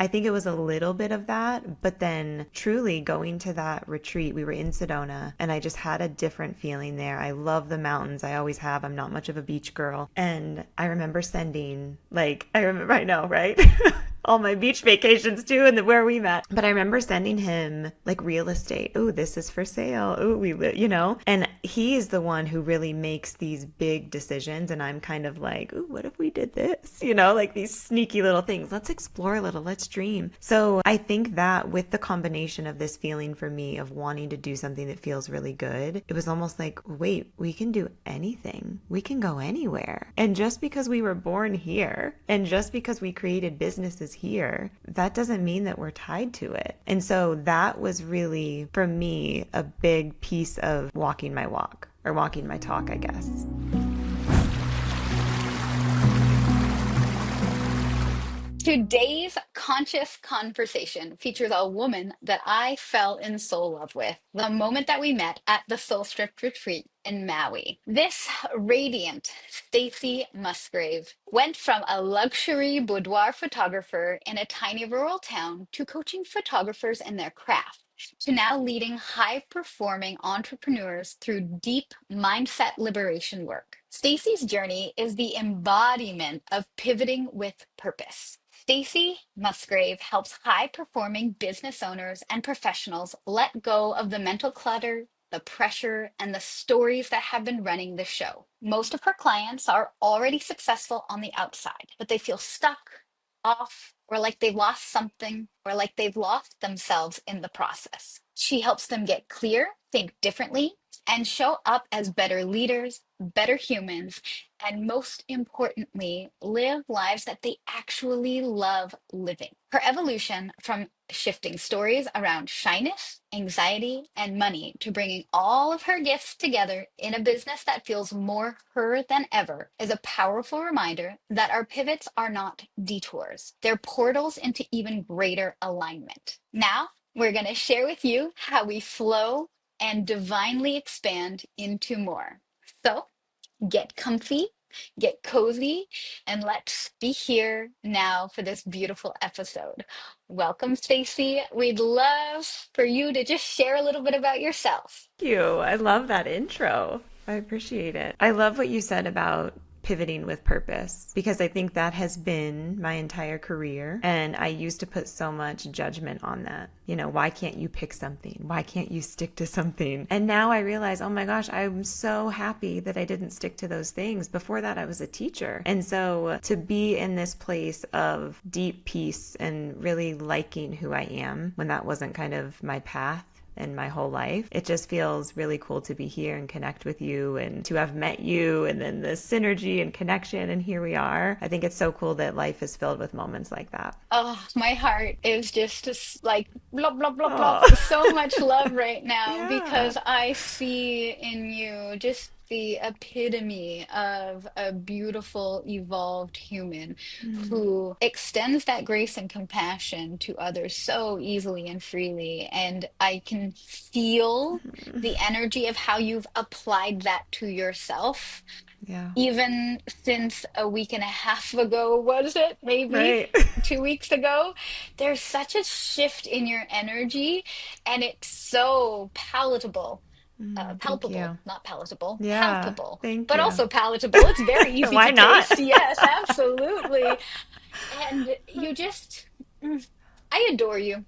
I think it was a little bit of that, but then truly going to that retreat, we were in Sedona, and I just had a different feeling there. I love the mountains. I always have. I'm not much of a beach girl. And I remember sending, I know, right? All my beach vacations too, and where we met. But I remember sending him like real estate. Ooh, this is for sale. Ooh, and he's the one who really makes these big decisions. And I'm kind of like, ooh, what if we did this? Like these sneaky little things. Let's explore a little. Let's dream. So I think that with the combination of this feeling for me of wanting to do something that feels really good, it was almost like, wait, we can do anything. We can go anywhere. And just because we were born here and just because we created businesses here, that doesn't mean that we're tied to it. And so that was really, for me, a big piece of walking my walk, or walking my talk, I guess. Today's conscious conversation features a woman that I fell in soul love with the moment that we met at the Soul Stripped retreat in Maui. This radiant Stacy Musgrave went from a luxury boudoir photographer in a tiny rural town to coaching photographers in their craft, to now leading high-performing entrepreneurs through deep mindset liberation work. Stacy's journey is the embodiment of pivoting with purpose. Stacy Musgrave helps high-performing business owners and professionals let go of the mental clutter, the pressure, and the stories that have been running the show. Most of her clients are already successful on the outside, but they feel stuck, off, or like they've lost something, or like they've lost themselves in the process. She helps them get clear, think differently, and show up as better leaders, better humans, and most importantly, live lives that they actually love living. Her evolution from shifting stories around shyness, anxiety, and money to bringing all of her gifts together in a business that feels more her than ever is a powerful reminder that our pivots are not detours. They're portals into even greater alignment. Now, we're going to share with you how we flow and divinely expand into more. So get comfy, get cozy, and let's be here now for this beautiful episode. Welcome, Stacy. We'd love for you to just share a little bit about yourself. Thank you. I love that intro. I appreciate it. I love what you said about pivoting with purpose, because I think that has been my entire career. And I used to put so much judgment on that. Why can't you pick something? Why can't you stick to something? And now I realize, oh my gosh, I'm so happy that I didn't stick to those things. Before that, I was a teacher. And so to be in this place of deep peace and really liking who I am when that wasn't kind of my path in my whole life, it just feels really cool to be here and connect with you and to have met you, and then the synergy and connection, and here we are. I think it's so cool that life is filled with moments like that. Oh, my heart is just like blah, blah, blah, blah. Oh, So much love right now yeah. because I see in you just the epitome of a beautiful, evolved human Mm. who extends that grace and compassion to others so easily and freely. And I can feel Mhm. the energy of how you've applied that to yourself Yeah. even since a week and a half ago, was it? Maybe Right. 2 weeks ago. There's such a shift in your energy, and it's so palatable. Thank Palpable, you. not palatable, Yeah. palpable, Thank but you. also palatable. It's very easy Why to not? taste. Yes, absolutely. And you just, I adore you.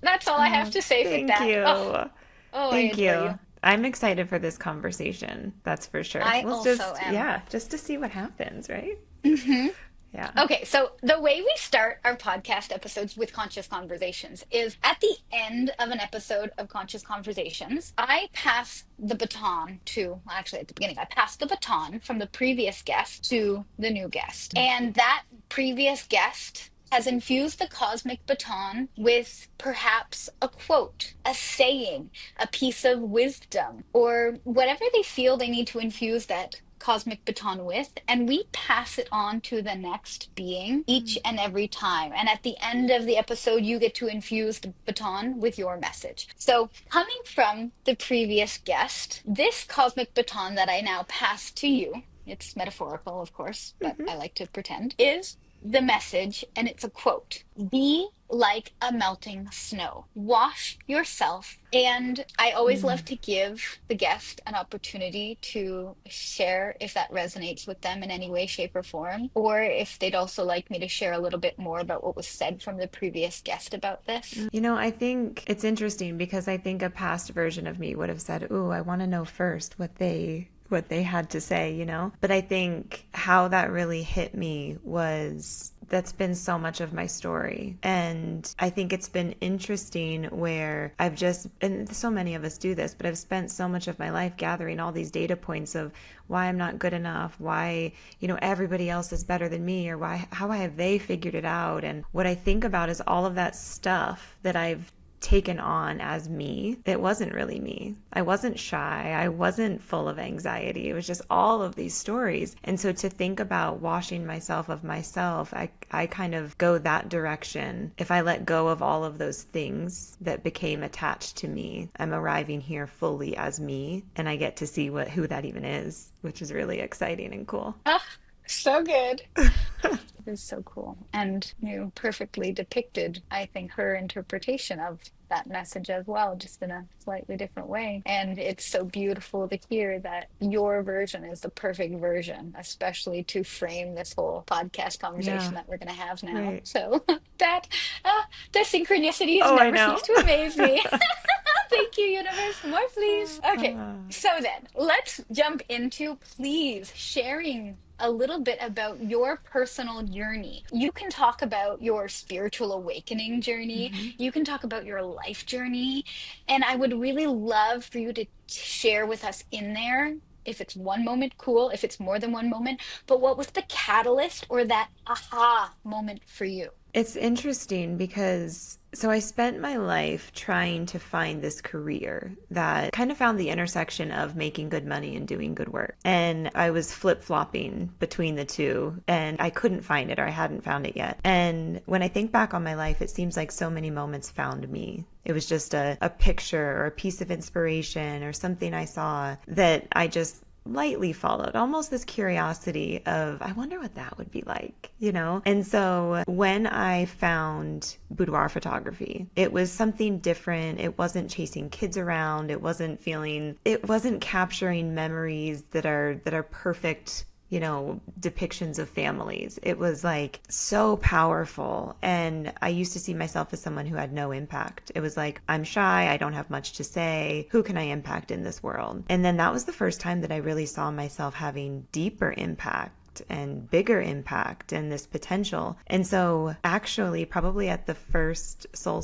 That's all I have Oh, to say for thank that. Oh, you. oh, I Thank adore you. you. I'm excited for this conversation. That's for sure. I We'll also just, am. yeah, just to see what happens, right? Mhm. Yeah. Okay, so the way we start our podcast episodes with Conscious Conversations is at the end of an episode of Conscious Conversations, I pass the baton to, well, actually, at the beginning, I pass the baton from the previous guest to the new guest. And that previous guest has infused the cosmic baton with perhaps a quote, a saying, a piece of wisdom, or whatever they feel they need to infuse that cosmic baton with, and we pass it on to the next being each and every time. And at the end of the episode, you get to infuse the baton with your message. So, coming from the previous guest, this cosmic baton that I now pass to you, it's metaphorical, of course, but Mhm. I like to pretend, is the message, and it's a quote: Be like a melting snow. Wash yourself. And I always love to give the guest an opportunity to share if that resonates with them in any way, shape, or form, or if they'd also like me to share a little bit more about what was said from the previous guest about this. You know, I think it's interesting because I think a past version of me would have said, "Ooh, I want to know first what they had to say," you know? But I think how that really hit me was that's been so much of my story. And I think it's been interesting where I've just, and so many of us do this, but I've spent so much of my life gathering all these data points of why I'm not good enough, why, everybody else is better than me, or how have they figured it out? And what I think about is all of that stuff that I've taken on as me. It wasn't really me. I wasn't shy. I wasn't full of anxiety. It was just all of these stories. And so to think about washing myself of myself, I kind of go that direction. If I let go of all of those things that became attached to me, I'm arriving here fully as me, and I get to see who that even is, which is really exciting and cool. Ah, so good. It is so cool. And you perfectly depicted, I think, her interpretation of that message as well, just in a slightly different way. And it's so beautiful to hear that your version is the perfect version, especially to frame this whole podcast Yeah, conversation that we're going to have now. right. So that, the synchronicities Oh, I never know. cease to amaze me. Thank you, universe. More, please. Okay, so then let's jump into, please, sharing a little bit about your personal journey. You can talk about your spiritual awakening journey. You can talk about your life journey. And I would really love for you to share with us in there. If it's one moment, cool. If it's more than one moment, but what was the catalyst or that aha moment for you? It's interesting because so I spent my life trying to find this career that kind of found the intersection of making good money and doing good work. And I was flip-flopping between the two, and I couldn't find it, or I hadn't found it yet. And when I think back on my life, it seems like so many moments found me. It was just a picture or a piece of inspiration or something I saw that I just lightly followed, almost this curiosity of, I wonder what that would be like. And so when I found boudoir photography, it was something different. It wasn't chasing kids around. It wasn't capturing memories that are perfect, depictions of families. It was like so powerful. And I used to see myself as someone who had no impact. It was like, I'm shy. I don't have much to say. Who can I impact in this world? And then that was the first time that I really saw myself having deeper impact and bigger impact and this potential. And so actually probably at the first soul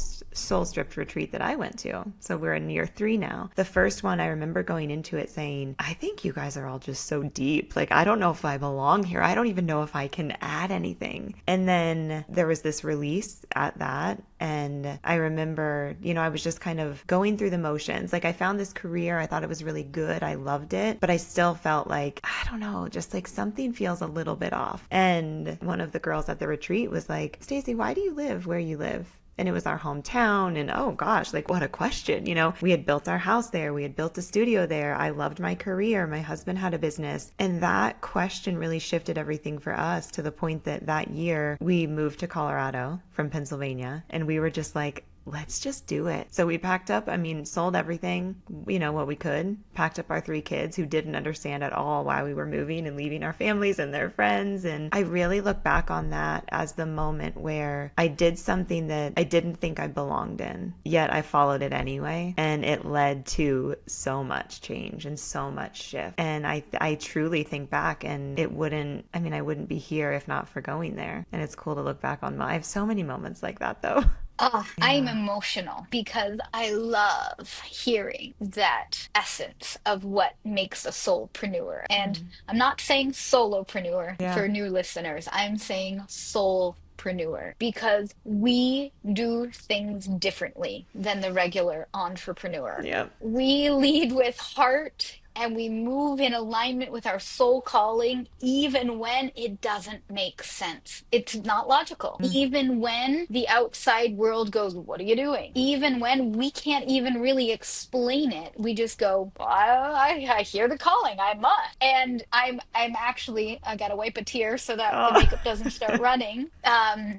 stripped retreat that I went to, so we're in year 3 now, the first one I remember going into it saying, I think you guys are all just so deep. Like, I don't know if I belong here. I don't even know if I can add anything. And then there was this release at that. And I remember, I was just kind of going through the motions. Like, I found this career. I thought it was really good. I loved it. But I still felt like, I don't know, just like something feels a little bit off. And one of the girls at the retreat was like, Stacy, why do you live where you live? And it was our hometown. And oh gosh, like what a question. We had built our house there. We had built a studio there. I loved my career. My husband had a business. And that question really shifted everything for us to the point that year we moved to Colorado from Pennsylvania. And we were just like, let's just do it. So we packed up, sold everything, what we could, packed up our 3 kids who didn't understand at all why we were moving and leaving our families and their friends. And I really look back on that as the moment where I did something that I didn't think I belonged in, yet I followed it anyway. And it led to so much change and so much shift. And I truly think back, and I wouldn't be here if not for going there. And it's cool to look back on I have so many moments like that though. Oh, I'm Yeah. emotional because I love hearing that essence of what makes a soulpreneur. And I'm not saying solopreneur Yeah. for new listeners. I'm saying soulpreneur because we do things differently than the regular entrepreneur. Yeah. We lead with heart. and we move in alignment with our soul calling, even when it doesn't make sense. It's not logical. Even when the outside world goes, "What are you doing?" Even when we can't even really explain it, we just go, I hear the calling. I must. And I'm actually, I gotta wipe a tear so that the Oh. makeup doesn't start running.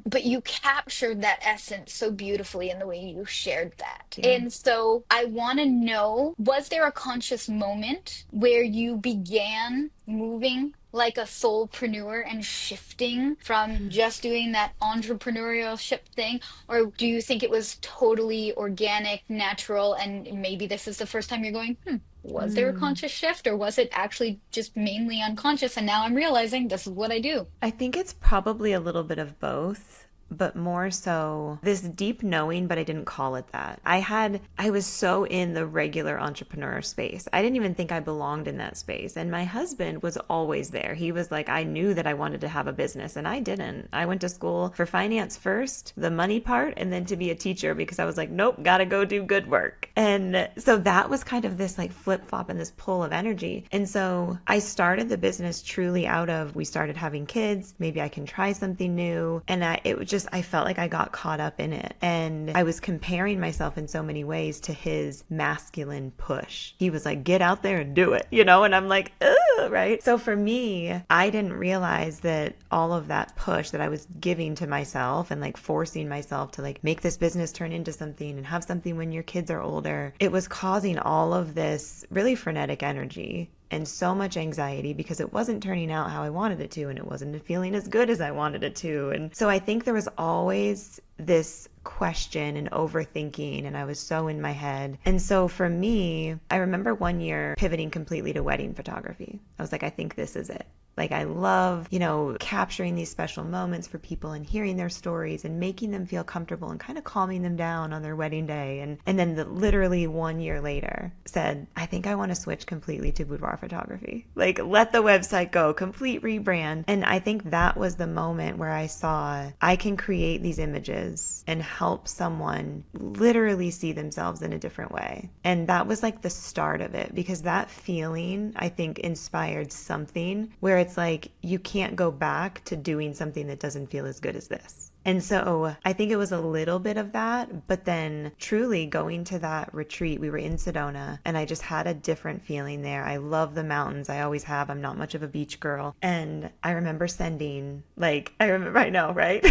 But you captured that essence so beautifully in the way you shared that. Yeah. And so I want to know, was there a conscious moment where you began moving like a soulpreneur and shifting from just doing that entrepreneurship thing? Or do you think it was totally organic, natural, and maybe this is the first time you're going, was there a Mm. conscious shift, or was it actually just mainly unconscious? And now I'm realizing this is what I do. I think it's probably a little bit of both, but more so this deep knowing, but I didn't call it that. I was so in the regular entrepreneur space. I didn't even think I belonged in that space. And my husband was always there. He was like, I knew that I wanted to have a business and I didn't. I went to school for finance first, the money part, and then to be a teacher because I was like, nope, gotta go do good work. And so that was kind of this like flip flop and this pull of energy. And so I started the business truly out of, we started having kids, maybe I can try something new. And it was just, I felt like I got caught up in it. And I was comparing myself in so many ways to his masculine push. He was like, get out there and do it, you know? And I'm like, ugh, right? So for me, I didn't realize that all of that push that I was giving to myself and like forcing myself to like make this business turn into something and have something when your kids are older, it was causing all of this really frenetic energy and so much anxiety because it wasn't turning out how I wanted it to and it wasn't feeling as good as I wanted it to. And so I think there was always this question and overthinking, and I was so in my head. And so for me, I remember one year pivoting completely to wedding photography. I was like, I think this is it. Like I love, capturing these special moments for people and hearing their stories and making them feel comfortable and kind of calming them down on their wedding day. And then literally 1 year later said, I think I want to switch completely to boudoir photography. Like let the website go, complete rebrand. And I think that was the moment where I saw I can create these images and help someone literally see themselves in a different way. And that was like the start of it because that feeling, I think, inspired something where it's like you can't go back to doing something that doesn't feel as good as this. And so I think it was a little bit of that, but then truly going to that retreat, we were in Sedona and I just had a different feeling there. I love the mountains. I always have. I'm not much of a beach girl. And I remember I know, right?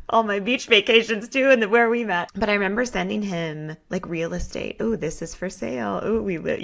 All my beach vacations too, and where we met. But I remember sending him like real estate. Oh, this is for sale. Oh, we live,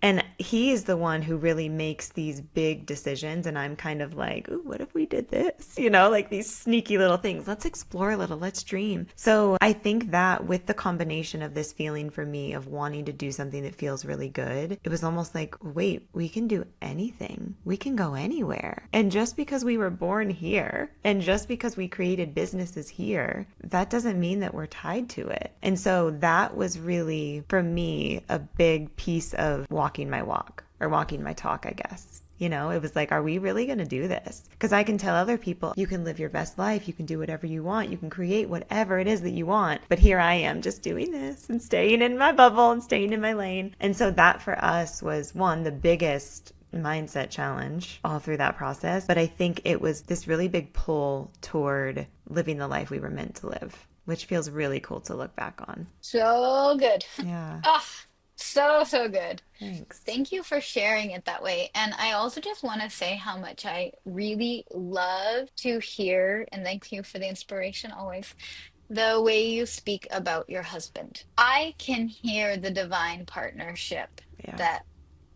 and he is the one who really makes these big decisions. And I'm kind of like, oh, what if we did this? Like these sneaky little things. Let's explore a little. Let's dream. So I think that with the combination of this feeling for me of wanting to do something that feels really good, it was almost like, wait, we can do anything. We can go anywhere. And just because we were born here and just because we created businesses here, that doesn't mean that we're tied to it. And so that was really, for me, a big piece of walking my walk or walking my talk, I guess. It was like, are we really going to do this? Because I can tell other people, you can live your best life. You can do whatever you want. You can create whatever it is that you want. But here I am just doing this and staying in my bubble and staying in my lane. And so that for us was one, the biggest mindset challenge all through that process. But I think it was this really big pull toward living the life we were meant to live, which feels really cool to look back on. So good. Yeah. Ah, so, so good. Thanks. Thank you for sharing it that way. And I also just want to say how much I really love to hear, and thank you for the inspiration always, the way you speak about your husband. I can hear the divine partnership Yeah. that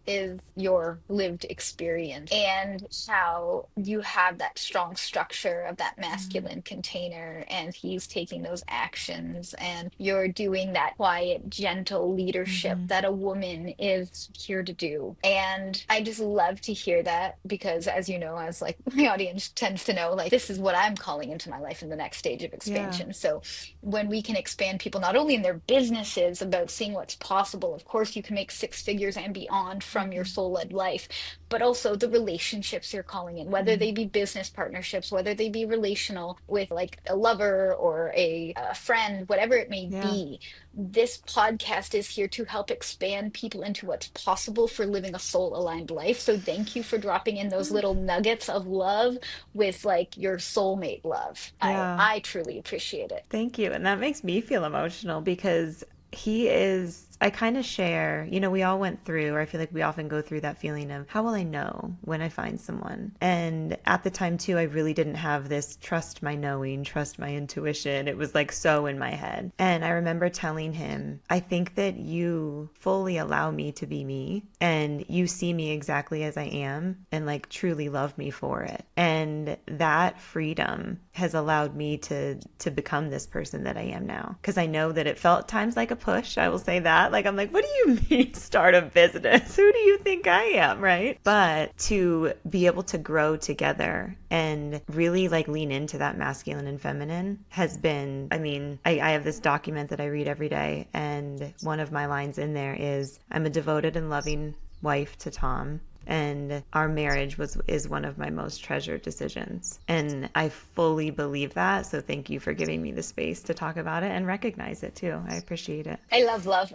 is your lived experience and how you have that strong structure of that masculine container and he's taking those actions and you're doing that quiet, gentle leadership Mm-hmm. that a woman is here to do. And I just love to hear that because as you know, as like my audience tends to know, like this is what I'm calling into my life in the next stage of Yeah. expansion. So when we can expand people not only in their businesses about seeing what's possible, of course you can make six figures and beyond from your soul-led life, but also the relationships you're calling in, whether they be business partnerships, whether they be relational with like a lover or a friend, whatever it may Yeah. be. This podcast is here to help expand people into what's possible for living a soul-aligned life. So thank you for dropping in those little nuggets of love with like your soulmate love. I Yeah. I truly appreciate it. Thank you. And that makes me feel emotional because he is, I kind of share, we all went through, or I feel like we often go through that feeling of how will I know when I find someone? And at the time too, I really didn't have this trust my knowing, trust my intuition. It was like so in my head. And I remember telling him, I think that you fully allow me to be me and you see me exactly as I am and like truly love me for it. And that freedom has allowed me to become this person that I am now. Because I know that it felt at times like a push. I will say that. Like, I'm like, what do you mean start a business? Who do you think I am? Right. But to be able to grow together and really like lean into that masculine and feminine has been, I mean, I have this document that I read every day. And one of my lines in there is, I'm a devoted and loving wife to Tom. And our marriage is one of my most treasured decisions. And I fully believe that. So thank you for giving me the space to talk about it and recognize it too. I appreciate it. I love love.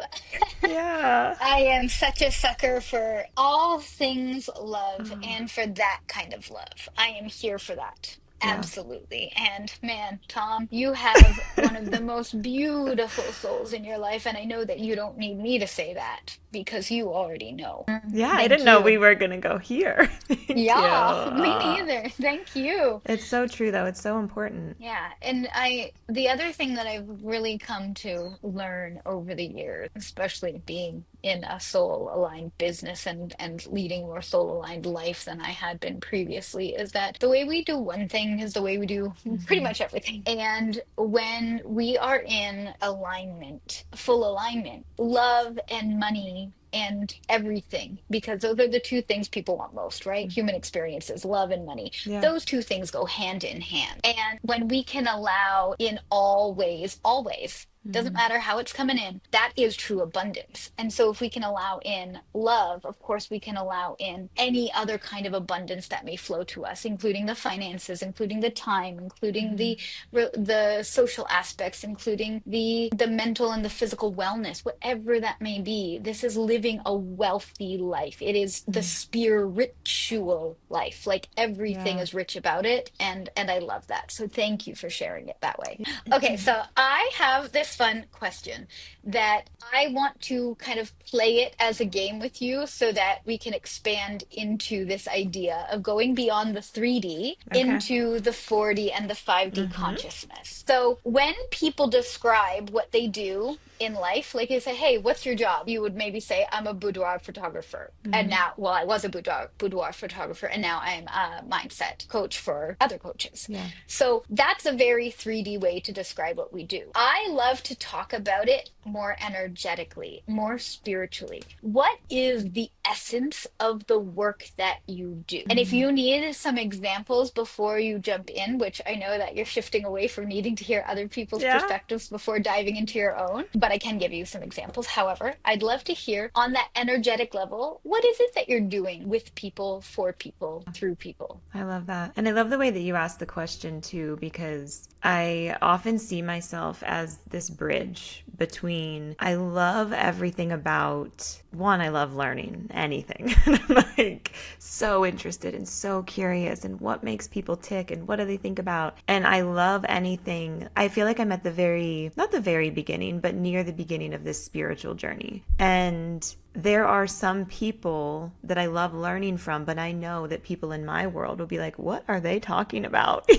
Yeah. I am such a sucker for all things love and for that kind of love. I am here for that. Yeah. Absolutely. And man, Tom, you have one of the most beautiful souls in your life. And I know that you don't need me to say that because you already know. Yeah. I Thank didn't know we you. were going to go here. Thank you. Yeah, me neither. Thank you. It's so true though. It's so important. Yeah, and the other thing that I've really come to learn over the years, especially being in a soul-aligned business and leading more soul-aligned life than I had been previously, is that the way we do one thing is the way we do pretty much everything. And when we are in alignment, full alignment, love and money and everything, because those are the two things people want most, right? Human experiences, love and money. Yeah. Those two things go hand in hand. And when we can allow in all ways, always, doesn't matter how it's coming in, that is true abundance. And so if we can allow in love, of course, we can allow in any other kind of abundance that may flow to us, including the finances, including the time, including the social aspects, including the mental and the physical wellness, whatever that may be. This is living a wealthy life. It is the spiritual life. Like everything Yeah. is rich about it. And I love that. So thank you for sharing it that way. Okay, so I have this fun question that I want to kind of play it as a game with you so that we can expand into this idea of going beyond the 3D Okay. into the 4D and the 5D consciousness. So when people describe what they do in life, like you say, hey, what's your job? You would maybe say, I'm a boudoir photographer. And now, well, I was a boudoir photographer, and now I'm a mindset coach for other coaches. Yeah. So that's a very 3D way to describe what we do. I love to talk about it more energetically, more spiritually. What is the essence of the work that you do? And if you need some examples before you jump in, which I know that you're shifting away from needing to hear other people's Yeah. perspectives before diving into your own, but I can give you some examples. However, I'd love to hear on that energetic level, what is it that you're doing with people, for people, through people? I love that. And I love the way that you asked the question too, because I often see myself as this bridge between, I love everything about, one, I love learning anything. I'm like so interested and so curious and what makes people tick and what do they think about. And I love anything. I feel like I'm at the very, not the very beginning, but near the beginning of this spiritual journey. And there are some people that I love learning from, but I know that people in my world will be like, what are they talking about?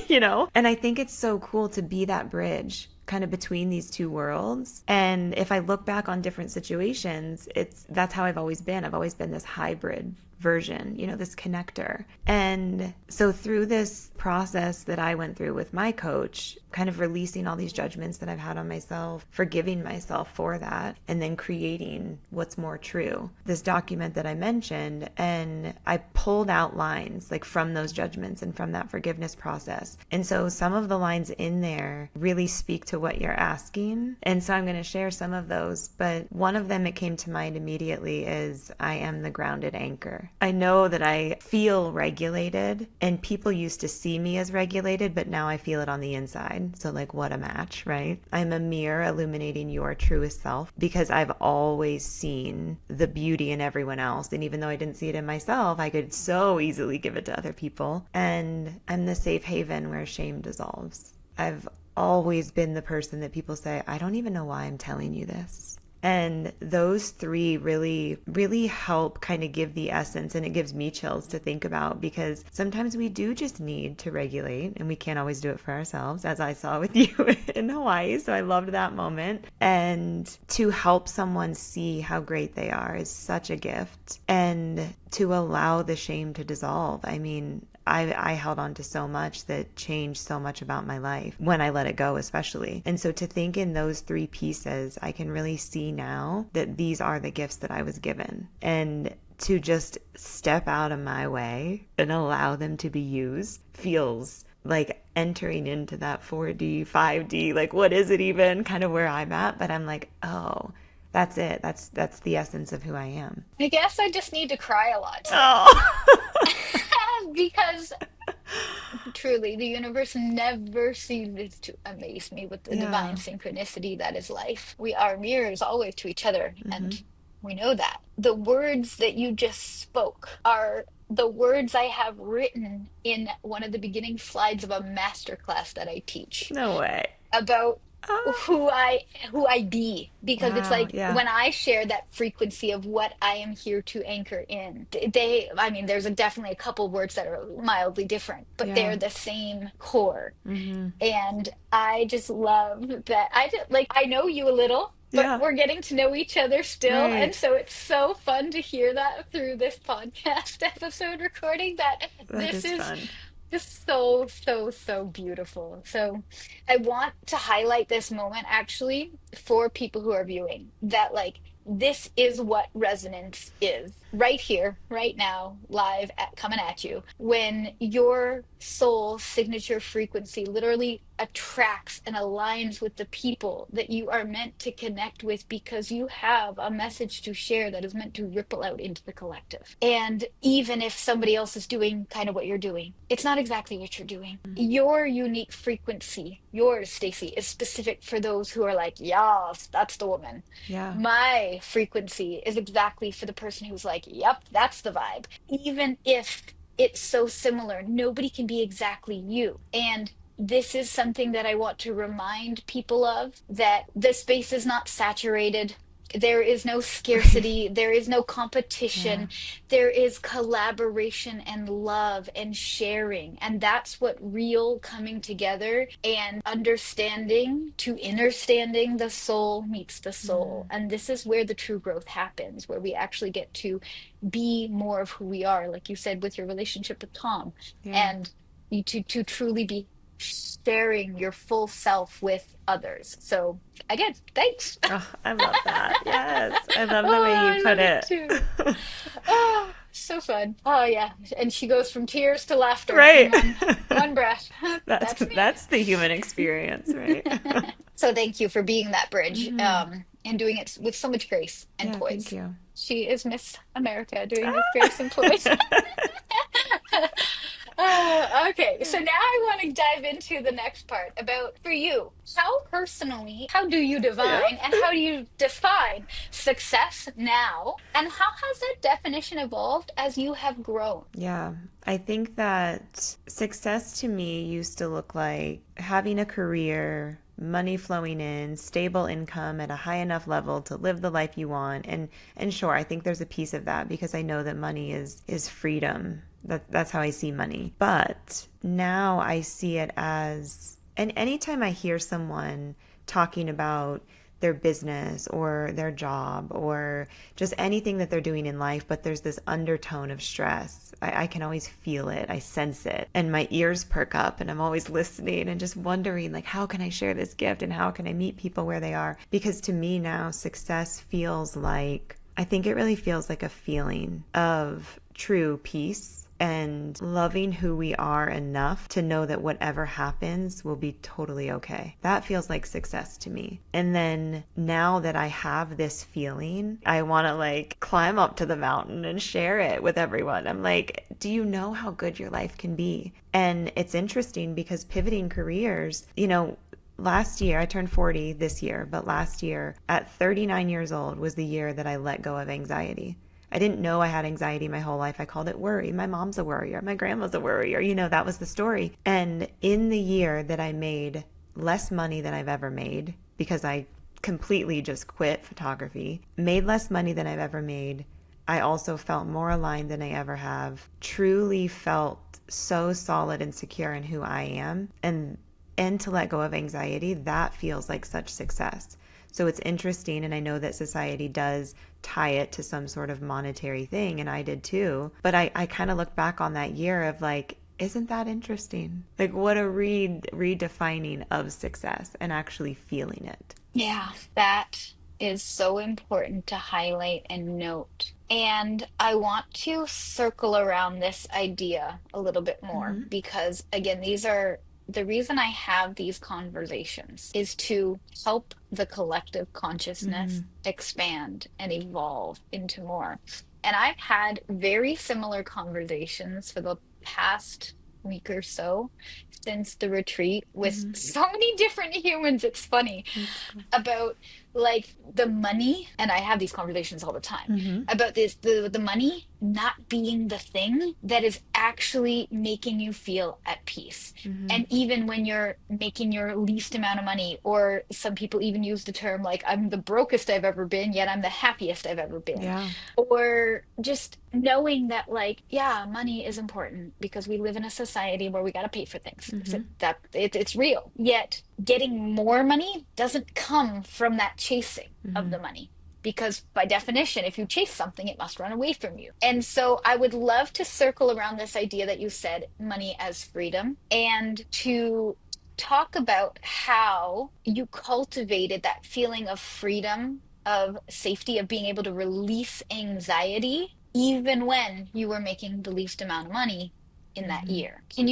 And I think it's so cool to be that bridge kind of between these two worlds. And if I look back on different situations, that's how I've always been. I've always been this hybrid version, this connector. And so through this process that I went through with my coach, kind of releasing all these judgments that I've had on myself, forgiving myself for that, and then creating what's more true. This document that I mentioned, and I pulled out lines like from those judgments and from that forgiveness process. And so some of the lines in there really speak to what you're asking. And so I'm going to share some of those, but one of them that came to mind immediately is I am the grounded anchor. I know that I feel regulated, and people used to see me as regulated, but now I feel it on the inside. So like, what a match, right? I'm a mirror illuminating your truest self, because I've always seen the beauty in everyone else. And even though I didn't see it in myself, I could so easily give it to other people. And I'm the safe haven where shame dissolves. I've always been the person that people say, I don't even know why I'm telling you this. And those three really, really help kind of give the essence, and it gives me chills to think about, because sometimes we do just need to regulate, and we can't always do it for ourselves, as I saw with you in Hawaii. So I loved that moment. And to help someone see how great they are is such a gift. And to allow the shame to dissolve. I mean, I held on to so much that changed so much about my life when I let it go, especially. And so to think in those three pieces, I can really see now that these are the gifts that I was given. And to just step out of my way and allow them to be used feels like entering into that 4D, 5D, like what is it even, kind of where I'm at. But I'm like, oh, that's it. That's the essence of who I am. I guess I just need to cry a lot. Oh. Because truly, the universe never ceases to amaze me with the divine synchronicity that is life. We are mirrors always to each other, and we know that. The words that you just spoke are the words I have written in one of the beginning slides of a masterclass that I teach. No way. About who I be, because it's like when I share that frequency of what I am here to anchor in, there's definitely a couple words that are mildly different, but they're the same core. And I just love that. I know you a little, but we're getting to know each other still. Right. And so it's so fun to hear that through this podcast episode recording, that this is fun. Just so, so, so beautiful. So I want to highlight this moment actually for people who are viewing, that like this is what resonance is right here, right now, live coming at you. When your soul signature frequency literally attracts and aligns with the people that you are meant to connect with, because you have a message to share that is meant to ripple out into the collective. And even if somebody else is doing kind of what you're doing, it's not exactly what you're doing. Your unique frequency, yours, Stacy, is specific for those who are like, yes, that's the woman. Yeah. My frequency is exactly for the person who's like, yep, that's the vibe. Even if it's so similar, nobody can be exactly you. And this is something that I want to remind people of, that the space is not saturated. There is no scarcity. There is no competition. Yeah. There is collaboration and love and sharing. And that's what real coming together and understanding to understanding the soul meets the soul. And this is where the true growth happens, where we actually get to be more of who we are, like you said, with your relationship with Tom. And to truly be sharing your full self with others. So again, thanks. Oh, I love that. Yes, I love the way you put it. Too. Oh, so fun. Oh yeah, and she goes from tears to laughter. Right. One breath. That's the human experience, right? So thank you for being that bridge, and doing it with so much grace and poise. Thank you. She is Miss America doing it with grace and poise. Okay, so now I want to dive into the next part about, for you, how do you divine and how do you define success now, and how has that definition evolved as you have grown? Yeah, I think that success to me used to look like having a career, money flowing in, stable income at a high enough level to live the life you want. And sure, I think there's a piece of that, because I know that money is freedom. That's how I see money. But now I see it as, and anytime I hear someone talking about their business or their job or just anything that they're doing in life, but there's this undertone of stress. I can always feel it. I sense it. And my ears perk up and I'm always listening and just wondering, like, how can I share this gift and how can I meet people where they are? Because to me now, success feels like, I think it really feels like a feeling of true peace and loving who we are enough to know that whatever happens will be totally okay. That feels like success to me. And then now that I have this feeling, I want to like climb up to the mountain and share it with everyone. I'm like, do you know how good your life can be? And it's interesting because pivoting careers, you know, last year, I turned 40 this year, but last year at 39 years old was the year that I let go of anxiety. I didn't know I had anxiety my whole life. I called it worry. My mom's a worrier. My grandma's a worrier. You know, that was the story. And in the year that I made less money than I've ever made, because I completely just quit photography, made less money than I've ever made, I also felt more aligned than I ever have, truly felt so solid and secure in who I am. And to let go of anxiety, that feels like such success. So it's interesting, and I know that society does tie it to some sort of monetary thing, and I did too. But I kind of look back on that year of like, isn't that interesting? Like, what a redefining of success and actually feeling it. Yeah, that is so important to highlight and note. And I want to circle around this idea a little bit more Mm-hmm. because, again, these are the reason I have these conversations is to help the collective Mm-hmm. consciousness expand and evolve into more. And I've had very similar conversations for the past week or so since the retreat with Mm-hmm. so many different humans. It's funny That's cool. about like the money, and I have these conversations all the time Mm-hmm. about this the money not being the thing that is actually making you feel at peace. Mm-hmm. And even when you're making your least amount of money, or some people even use the term like, I'm the brokest I've ever been, yet I'm the happiest I've ever been. Yeah. Or just knowing that, like, yeah, money is important because we live in a society where we got to pay for things. So Mm-hmm. it's real. Yet getting more money doesn't come from that chasing of Mm-hmm. the money. Because by definition, if you chase something, it must run away from you. And so I would love to circle around this idea that you said, money as freedom, and to talk about how you cultivated that feeling of freedom, of safety, of being able to release anxiety, even when you were making the least amount of money in that Mm-hmm. year. Can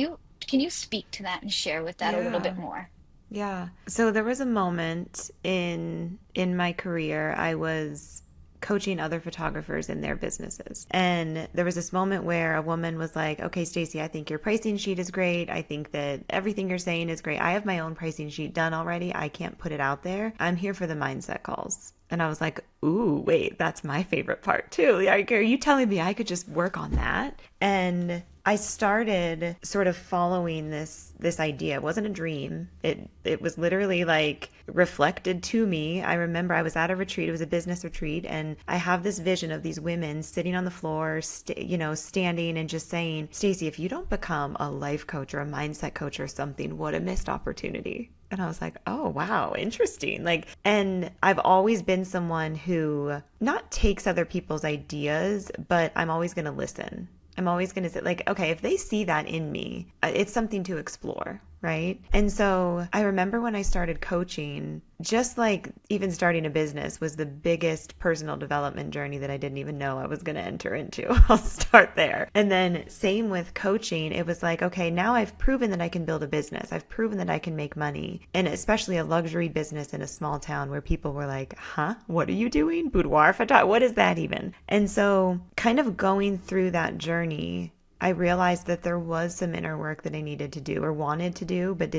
you speak to that and share with that a little Yeah. bit more? Yeah. So there was a moment in my career I was coaching other photographers in their businesses. And there was this moment where a woman was like, "Okay, Stacy, I think your pricing sheet is great. I think that everything you're saying is great. I have my own pricing sheet done already. I can't put it out there. I'm here for the mindset calls." And I was like, "Ooh, wait, that's my favorite part too. Like, are you telling me I could just work on that?" And I started sort of following this idea. It wasn't a dream. It was literally like reflected to me. I remember I was at a retreat. It was a business retreat, and I have this vision of these women sitting on the floor, standing and just saying, "Stacy, if you don't become a life coach or a mindset coach or something, what a missed opportunity." And I was like, "Oh, wow, interesting." Like, and I've always been someone who not takes other people's ideas, but I'm always going to listen. I'm always going to say, like, okay, if they see that in me, it's something to explore, right? And so I remember when I started coaching, just like even starting a business was the biggest personal development journey that I didn't even know I was going to enter into. I'll start there. And then same with coaching. It was like, okay, now I've proven that I can build a business. I've proven that I can make money, and especially a luxury business in a small town where people were like, "Huh? What are you doing? Boudoir photography? What is that even?" And so kind of going through that journey, I realized that there was some inner work that I needed to do or wanted to do, but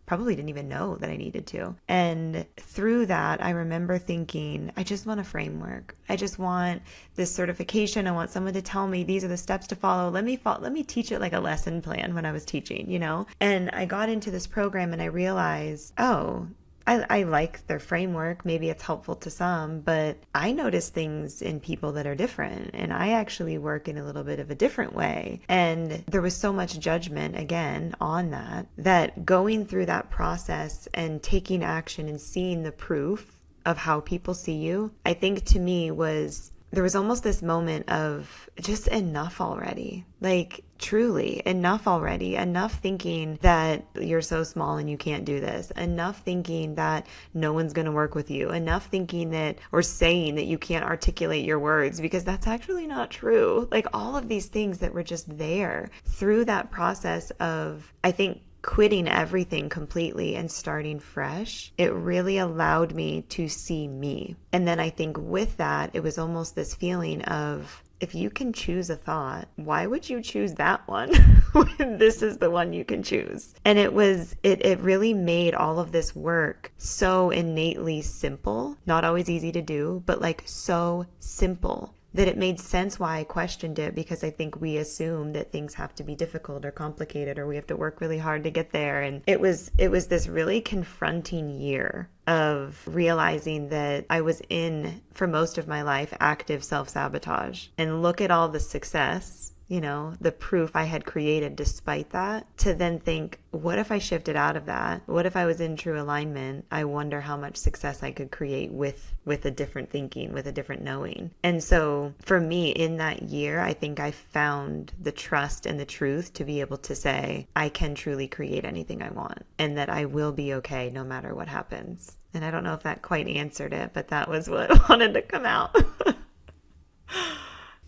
probably didn't even know that I needed to. And through that, I remember thinking, I just want a framework. I just want this certification. I want someone to tell me these are the steps to follow. Let me teach it like a lesson plan when I was teaching. And I got into this program and I realized, oh, I like their framework. Maybe it's helpful to some, but I notice things in people that are different. And I actually work in a little bit of a different way. And there was so much judgment, again, on that going through that process and taking action and seeing the proof of how people see you, I think to me was there was almost this moment of just enough already. Like, truly, enough already. Enough thinking that you're so small and you can't do this. Enough thinking that no one's going to work with you. Enough thinking that, or saying that you can't articulate your words, because that's actually not true. Like, all of these things that were just there through that process of, I think, quitting everything completely and starting fresh, it really allowed me to see me. And then I think with that, it was almost this feeling of, if you can choose a thought, why would you choose that one when this is the one you can choose? And it really made all of this work so innately simple, not always easy to do, but like so simple, that it made sense why I questioned it, because I think we assume that things have to be difficult or complicated, or we have to work really hard to get there. And it was this really confronting year of realizing that I was in, for most of my life, active self-sabotage. And look at all the success, the proof I had created despite that, to then think, what if I shifted out of that? What if I was in true alignment? I wonder how much success I could create with a different thinking, with a different knowing. And so for me, in that year, I think I found the trust and the truth to be able to say, I can truly create anything I want, and that I will be okay no matter what happens. And I don't know if that quite answered it, but that was what wanted to come out.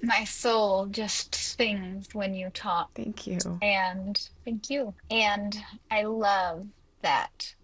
My soul just sings when you talk. Thank you. And thank you. And I love that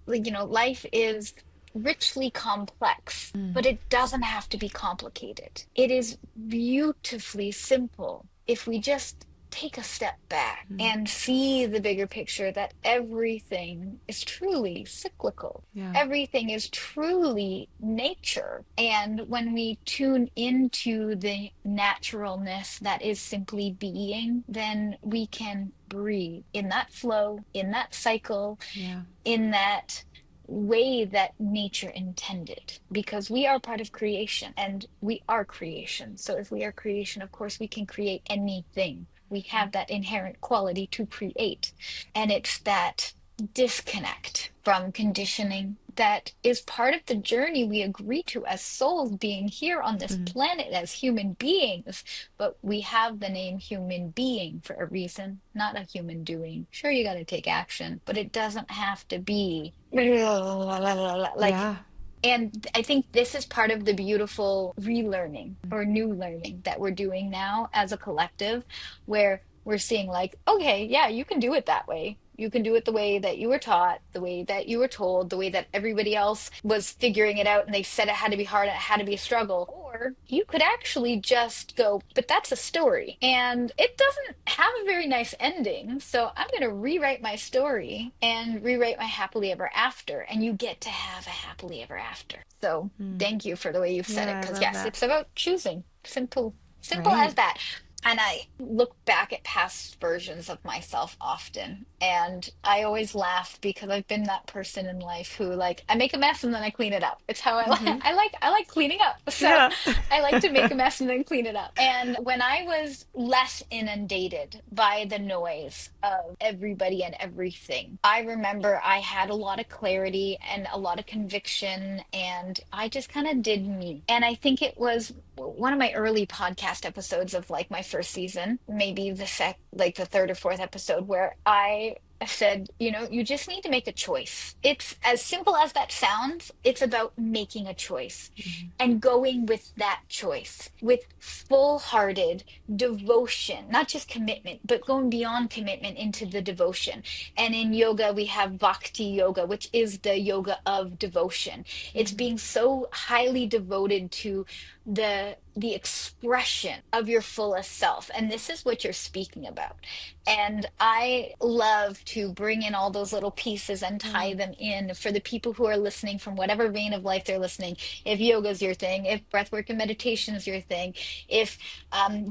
like, life is richly complex, but it doesn't have to be complicated. It is beautifully simple if we just take a step back and see the bigger picture, that everything is truly cyclical. Yeah. Everything is truly nature. And when we tune into the naturalness that is simply being, then we can breathe in that flow, in that cycle, Yeah. in that way that nature intended, because we are part of creation and we are creation. So if we are creation, of course we can create anything. We have that inherent quality to create, and it's that disconnect from conditioning that is part of the journey we agree to as souls being here on this planet as human beings. But we have the name human being for a reason, not a human doing. Sure, you got to take action, but it doesn't have to be like. Yeah. And I think this is part of the beautiful relearning or new learning that we're doing now as a collective, where we're seeing like, okay, yeah, you can do it that way. You can do it the way that you were taught, the way that you were told, the way that everybody else was figuring it out, and they said it had to be hard and it had to be a struggle. Or you could actually just go, but that's a story. And it doesn't have a very nice ending. So I'm going to rewrite my story and rewrite my happily ever after. And you get to have a happily ever after. So thank you for the way you've said Yeah, it. I Because love yes, that. it's about choosing. Simple Right. as that. And I look back at past versions of myself often, and I always laugh because I've been that person in life who, like, I make a mess and then I clean it up. It's how I like. I like cleaning up. So Yeah. I like to make a mess and then clean it up. And when I was less inundated by the noise of everybody and everything, I remember I had a lot of clarity and a lot of conviction, and I just kind of did me. And I think it was one of my early podcast episodes of like my first season, maybe like the third or fourth episode, where I said, you just need to make a choice. It's as simple as that sounds. It's about making a choice and going with that choice with full-hearted devotion, not just commitment, but going beyond commitment into the devotion. And in yoga, we have bhakti yoga, which is the yoga of devotion. It's being so highly devoted to the expression of your fullest self, and this is what you're speaking about. And I love to bring in all those little pieces and tie them in for the people who are listening, from whatever vein of life they're listening. If yoga is your thing, if breathwork and meditation is your thing, if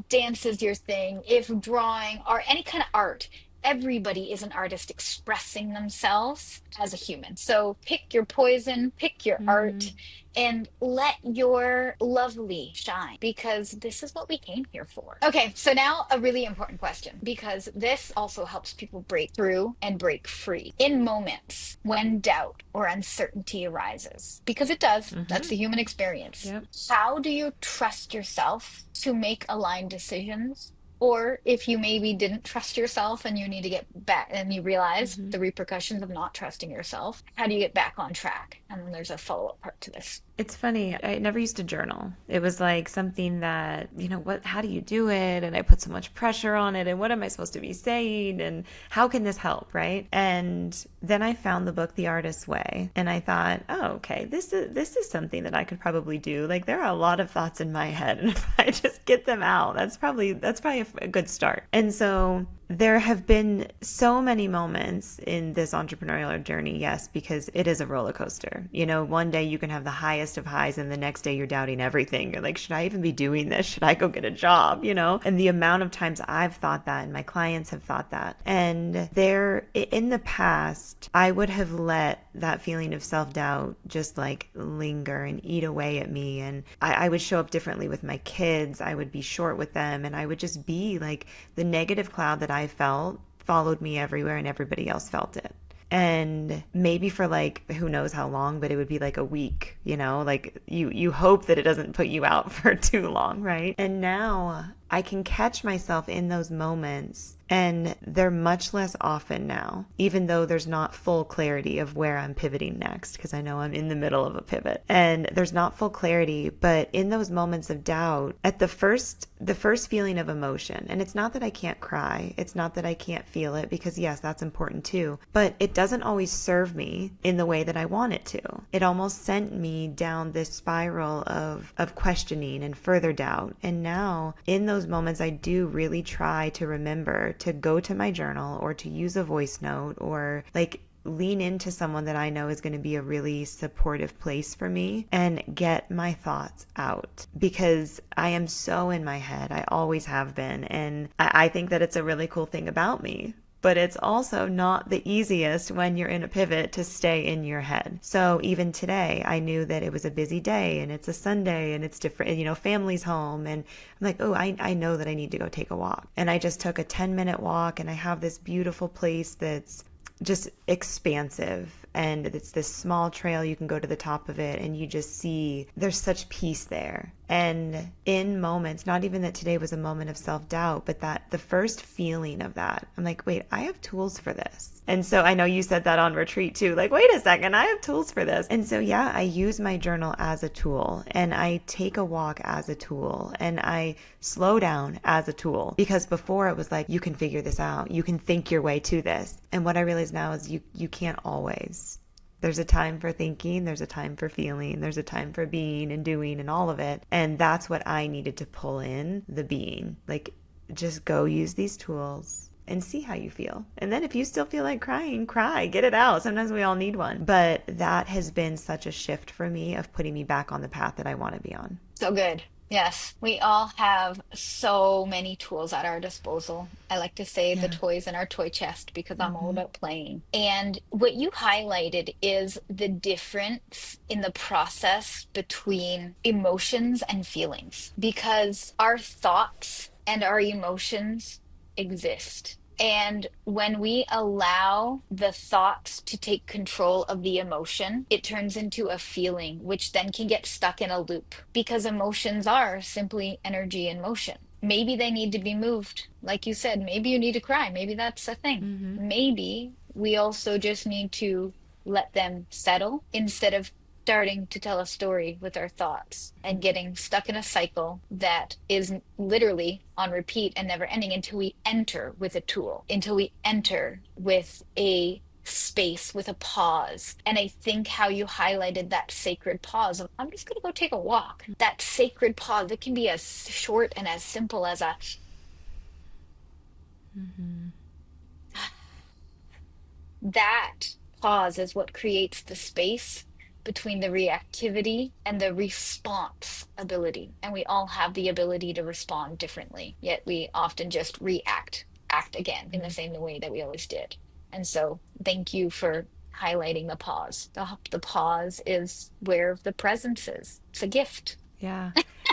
dance is your thing, if drawing or any kind of art, everybody is an artist expressing themselves as a human. So pick your poison, pick your art, Mm, and let your lovely shine, because this is what we came here for. Okay, so now a really important question, because this also helps people break through and break free in moments when doubt or uncertainty arises, because it does. That's mm-hmm. the human experience. Yep. How do you trust yourself to make aligned decisions? Or if you maybe didn't trust yourself and you need to get back and you realize Mm-hmm. the repercussions of not trusting yourself, how do you get back on track? And then there's a follow-up part to this. It's funny. I never used to journal. It was like something that, how do you do it? And I put so much pressure on it. And what am I supposed to be saying? And how can this help? Right. And then I found the book, The Artist's Way. And I thought, oh, okay, this is something that I could probably do. Like there are a lot of thoughts in my head. And if I just get them out, that's probably a good start. And so there have been so many moments in this entrepreneurial journey, yes, because it is a roller coaster. One day you can have the highest of highs and the next day you're doubting everything. You're like, should I even be doing this? Should I go get a job? And the amount of times I've thought that and my clients have thought that. And in the past, I would have let that feeling of self-doubt just like linger and eat away at me. And I would show up differently with my kids. I would be short with them and I would just be like the negative cloud that I felt followed me everywhere and everybody else felt it. And maybe for like, who knows how long, but it would be like a week, like you hope that it doesn't put you out for too long, right? And now I can catch myself in those moments and they're much less often now, even though there's not full clarity of where I'm pivoting next, because I know I'm in the middle of a pivot and there's not full clarity. But in those moments of doubt, at the first feeling of emotion, and it's not that I can't cry, it's not that I can't feel it, because yes, that's important too, but it doesn't always serve me in the way that I want it to. It almost sent me down this spiral of questioning and further doubt. And now in those moments, I do really try to remember to go to my journal or to use a voice note or like lean into someone that I know is going to be a really supportive place for me and get my thoughts out, because I am so in my head. I always have been. And I think that it's a really cool thing about me. But it's also not the easiest when you're in a pivot to stay in your head. So even today, I knew that it was a busy day and it's a Sunday and it's different, family's home. And I'm like, oh, I know that I need to go take a walk. And I just took a 10-minute walk and I have this beautiful place that's just expansive. And it's this small trail. You can go to the top of it and you just see there's such peace there. And in moments, not even that today was a moment of self-doubt, but that the first feeling of that, I'm like, wait, I have tools for this. And so I know you said that on retreat too, like, wait a second, I have tools for this. And so, yeah, I use my journal as a tool and I take a walk as a tool and I slow down as a tool, because before it was like, you can figure this out. You can think your way to this. And what I realize now is you can't always. There's a time for thinking, there's a time for feeling, there's a time for being and doing and all of it. And that's what I needed to pull in, the being. Like, just go use these tools and see how you feel. And then if you still feel like crying, cry, get it out. Sometimes we all need one. But that has been such a shift for me of putting me back on the path that I want to be on. So good. Yes, we all have so many tools at our disposal. I like to say the Yeah. toys in our toy chest because I'm all Mm-hmm. about playing. And what you highlighted is the difference in the process between emotions and feelings, because our thoughts and our emotions exist. And when we allow the thoughts to take control of the emotion, it turns into a feeling, which then can get stuck in a loop, because emotions are simply energy in motion. Maybe they need to be moved. Like you said, maybe you need to cry. Maybe that's a thing. Mm-hmm. Maybe we also just need to let them settle instead of starting to tell a story with our thoughts and getting stuck in a cycle that is literally on repeat and never ending until we enter with a tool, until we enter with a space, with a pause. And I think how you highlighted that sacred pause of, I'm just going to go take a walk. That sacred pause, it can be as short and as simple as a, Mm-hmm. that pause is what creates the space between the reactivity and the response ability. And we all have the ability to respond differently, yet we often just react act again in the same way that we always did. And so thank you for highlighting the pause. The pause is where the presence is. It's a gift. Yeah.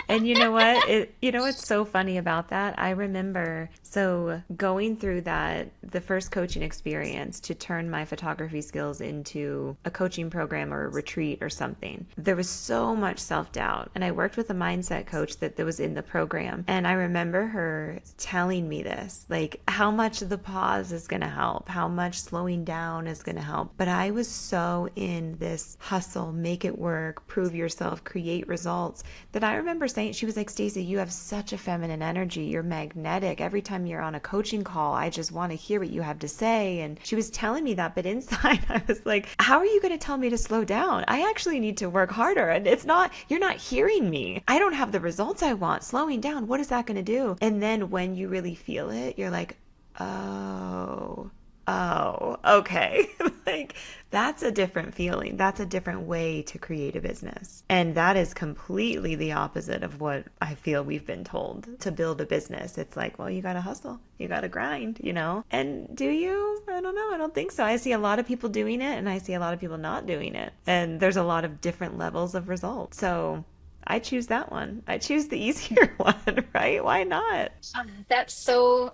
And you know what? You know what's so funny about that? I remember so going through that, the first coaching experience to turn my photography skills into a coaching program or a retreat or something. There was so much self-doubt. And I worked with a mindset coach that was in the program. And I remember her telling me this, like how much the pause is going to help, how much slowing down is going to help. But I was so in this hustle, make it work, prove yourself, create results, that I remember saying, she was like, Stacy, you have such a feminine energy. You're magnetic. Every time you're on a coaching call, I just want to hear what you have to say. And she was telling me that, but inside I was like, how are you going to tell me to slow down? I actually need to work harder. And you're not hearing me. I don't have the results I want. Slowing down, what is that going to do? And then when you really feel it, you're like, oh, okay. Like that's a different feeling. That's a different way to create a business. And that is completely the opposite of what I feel we've been told to build a business. It's like, well, you got to hustle, you got to grind, you know? And do you? I don't know. I don't think so. I see a lot of people doing it and I see a lot of people not doing it. And there's a lot of different levels of results. So I choose that one. I choose the easier one, right? Why not?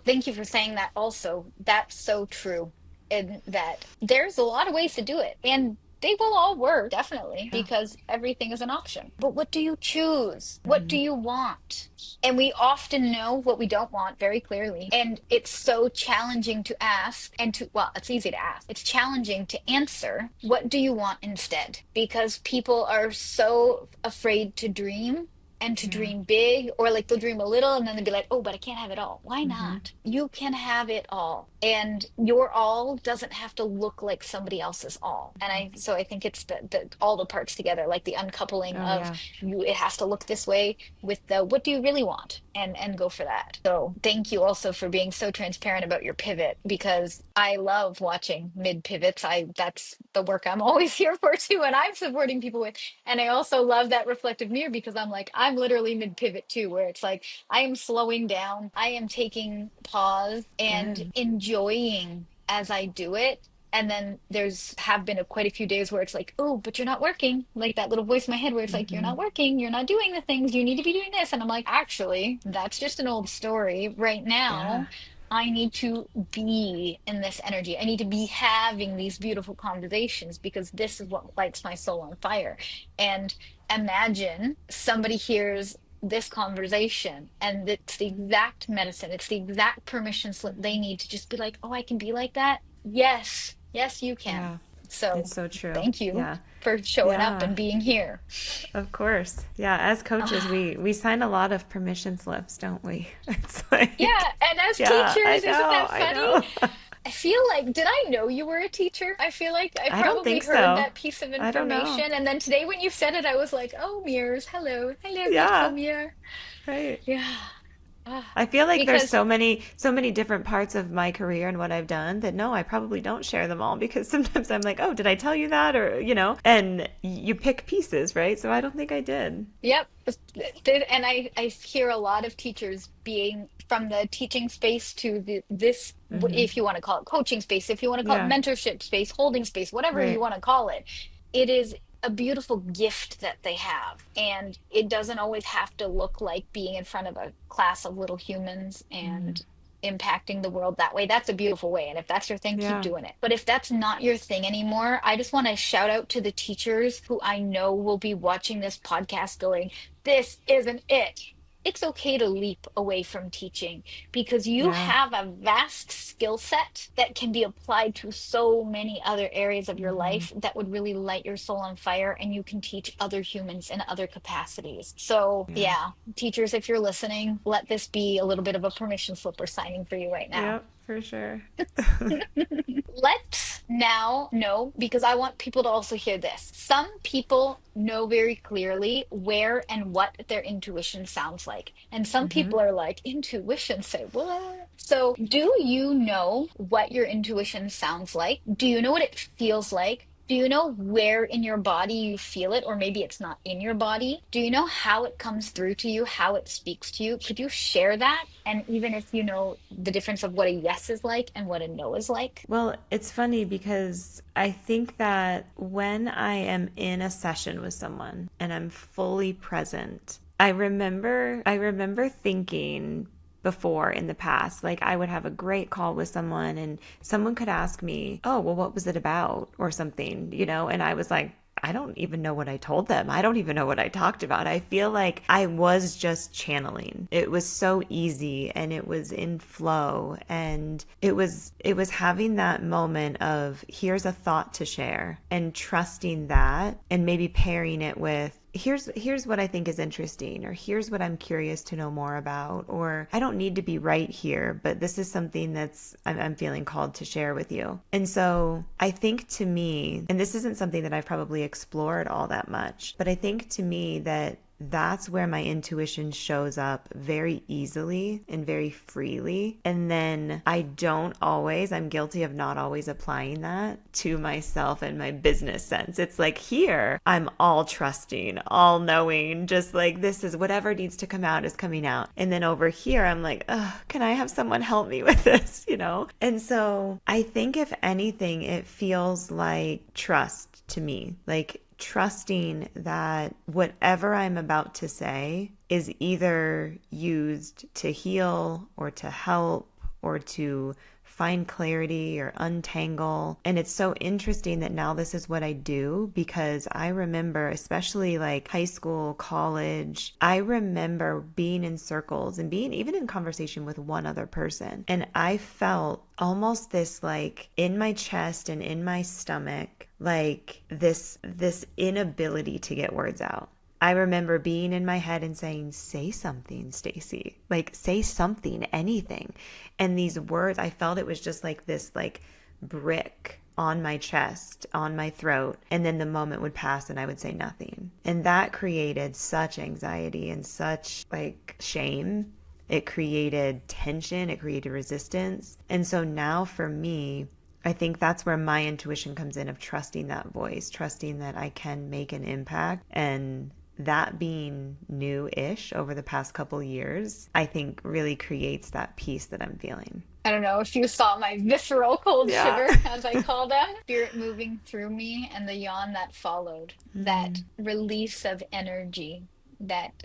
Thank you for saying that also. That's so true. In that there's a lot of ways to do it. And they will all work, definitely, Yeah. because everything is an option. But what do you choose? What do Mhm. you want? And we often know what we don't want very clearly. And it's so challenging to ask well, it's easy to ask. It's challenging to answer, what do you want instead? Because people are so afraid to dream and to Yeah. dream big, or like they'll dream a little and then they'll be like, oh, but I can't have it all. Why Hmm. not? You can have it all. And your all doesn't have to look like somebody else's all. And I think it's the all the parts together, like the uncoupling Oh, of yeah. you, it has to look this way with the what do you really want, and go for that. So thank you also for being so transparent about your pivot, because I love watching mid pivots. That's the work I'm always here for too, and I'm supporting people with. And I also love that reflective mirror, because I'm like, I'm literally mid pivot too, where it's like I am slowing down, I am taking pause and Good. enjoying as I do it. And then there's have been quite a few days where it's like, oh, but you're not working. Like that little voice in my head where it's like, you're Hmm. not working, you're not doing the things, you need to be doing this. And I'm like, actually, that's just an old story. Right Yeah. now, I need to be in this energy. I need to be having these beautiful conversations, because this is what lights my soul on fire. And imagine somebody hears this conversation and it's the exact medicine, it's the exact permission slip they Mhm. need to just be like, oh, I can be like that. Yes, yes, you can. Yeah. So It's so true. thank you Yeah. for showing up Yeah. and being here. Of course. Yeah. As coaches, Ah, we sign a lot of permission slips, don't we? It's yeah, like, and as yeah, I teachers, isn't know. that I funny? know. I feel like, did I know you were a teacher? I feel like I I don't probably think heard so. that piece of I don't know. information. And then today when you said it, I was like, oh, mirrors, hello, hello, beautiful Yeah. mirror. Right. Yeah. Ah, I feel like there's because so many different parts of my career and what I've done that no, I probably don't share them all because sometimes I'm like, oh, did I tell you that? Or, you know, and you pick pieces, right? So I don't think I did. yep. And I hear a lot of teachers being from the teaching space to this, Hmm. if you want to call it coaching space, if you want to call it Yeah. mentorship space, holding space, whatever you Right. want to call it, it is a beautiful gift that they have. And it doesn't always have to look like being in front of a class of little humans Hmm. and impacting the world that way. That's a beautiful way. And if that's your thing, keep Yeah. doing it. But if that's not your thing anymore, I just want to shout out to the teachers who I know will be watching this podcast going, this isn't it. It's okay to leap away from teaching, because you Yeah. have a vast skill set that can be applied to so many other areas of your Hmm. life that would really light your soul on fire, and you can teach other humans in other capacities. So, Yeah. yeah, teachers, if you're listening, let this be a little bit of a permission slip we're signing for you right now. Yep, for sure. Let's now know, because I want people to also hear this. Some people know very clearly where and what their intuition sounds like. And some Hmm. people are like, intuition, say what? So, do you know what your intuition sounds like? Do you know what it feels like? Do you know where in your body you feel it? Or maybe it's not in your body. Do you know how it comes through to you, how it speaks to you? Could you share that? And even if you know the difference of what a yes is like and what a no is like? Well, it's funny because I think that when I am in a session with someone and I'm fully present, I remember thinking before in the past, like I would have a great call with someone and someone could ask me, "Oh, well, what was it about?" or something, and I was like, I don't even know what I told them. I don't even know what I talked about. I feel like I was just channeling. It was so easy and it was in flow and it was having that moment of here's a thought to share and trusting that and maybe pairing it with here's what I think is interesting, or here's what I'm curious to know more about, or I don't need to be right here, but this is something I'm feeling called to share with you. And so I think to me, and this isn't something that I've probably explored all that much, but I think to me that that's where my intuition shows up very easily and very freely. And then I'm guilty of not always applying that to myself and my business sense. It's like here, I'm all trusting, all knowing, just like this is whatever needs to come out is coming out. And then over here, I'm like, can I have someone help me with this, And so I think if anything, it feels like trust to me, like trusting that whatever I'm about to say is either used to heal or to help or to find clarity or untangle. And it's so interesting that now this is what I do, because I remember, especially like high school, college, I remember being in circles and being even in conversation with one other person. And I felt almost this like in my chest and in my stomach, like this inability to get words out. I remember being in my head and saying, say something, Stacy, like say something, anything. And these words, I felt it was just like this like brick on my chest, on my throat. And then the moment would pass and I would say nothing. And that created such anxiety and such like shame. It created tension, it created resistance. And so now for me, I think that's where my intuition comes in, of trusting that voice, trusting that I can make an impact. And that being new-ish over the past couple years, I think really creates that peace that I'm feeling. I don't know if you saw my visceral cold Yeah. shiver, as I call them, spirit moving through me, and the yawn that followed, that release of energy, that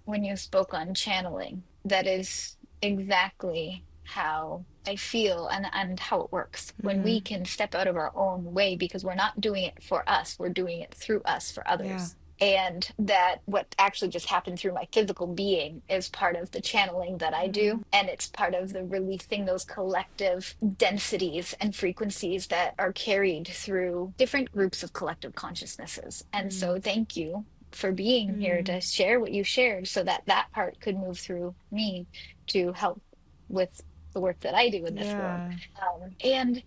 when you spoke on channeling, that is exactly how I feel and how it works. When we can step out of our own way, because we're not doing it for us, we're doing it through us for Yeah. others. And that what actually just happened through my physical being is part of the channeling that I do. And it's part of the releasing those collective densities and frequencies that are carried through different groups of collective consciousnesses. And so thank you for being here to share what you shared, so that that part could move through me to help with the work that I do in this world. Yeah. And,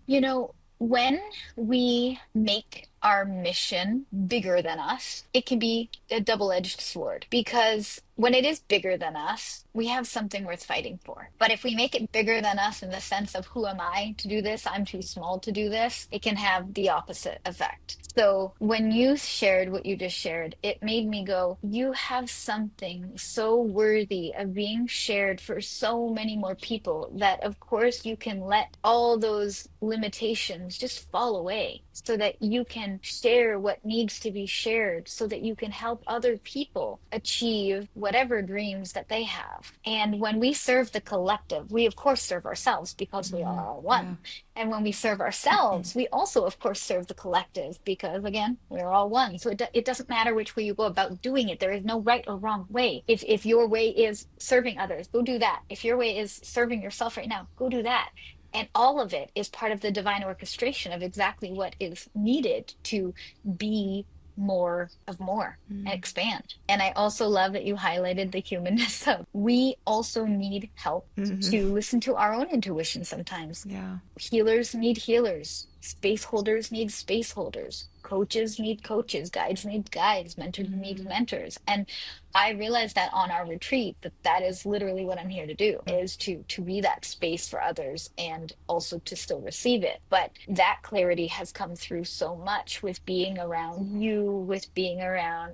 when we make our mission bigger than us, it can be a double-edged sword, because when it is bigger than us, we have something worth fighting for. But if we make it bigger than us in the sense of who am I to do this? I'm too small to do this. It can have the opposite effect. So when you shared what you just shared, it made me go, you have something so worthy of being shared for so many more people, that of course you can let all those limitations just fall away, so that you can share what needs to be shared, so that you can help other people achieve whatever dreams that they have. And when we serve the collective, we of course serve ourselves, because we are all one. And when we serve ourselves, we also of course serve the collective, because again, we're all one. So it doesn't matter which way you go about doing it. There is no right or wrong way. If your way is serving others, go do that. If your way is serving yourself right now, go do that. And all of it is part of the divine orchestration of exactly what is needed to be more of more and expand. And I also love that you highlighted the humanness of, we also need help to listen to our own intuition sometimes. Yeah. Healers need healers. Space holders need space holders. coaches need coaches, guides need guides, mentors need mentors. And I realized that on our retreat, that that is literally what I'm here to do, is to be that space for others and also to still receive it. But that clarity has come through so much with being around you, with being around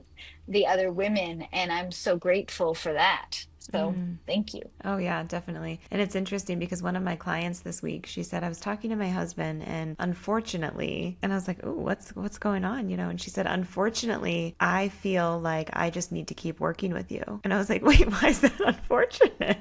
the other women, and I'm so grateful for that. So thank you. Oh yeah, definitely. And it's interesting because one of my clients this week, she said, I was talking to my husband and unfortunately, and I was like, "Oh, what's going on?" And she said, "Unfortunately, I feel like I just need to keep working with you." And I was like, "Wait, why is that unfortunate?"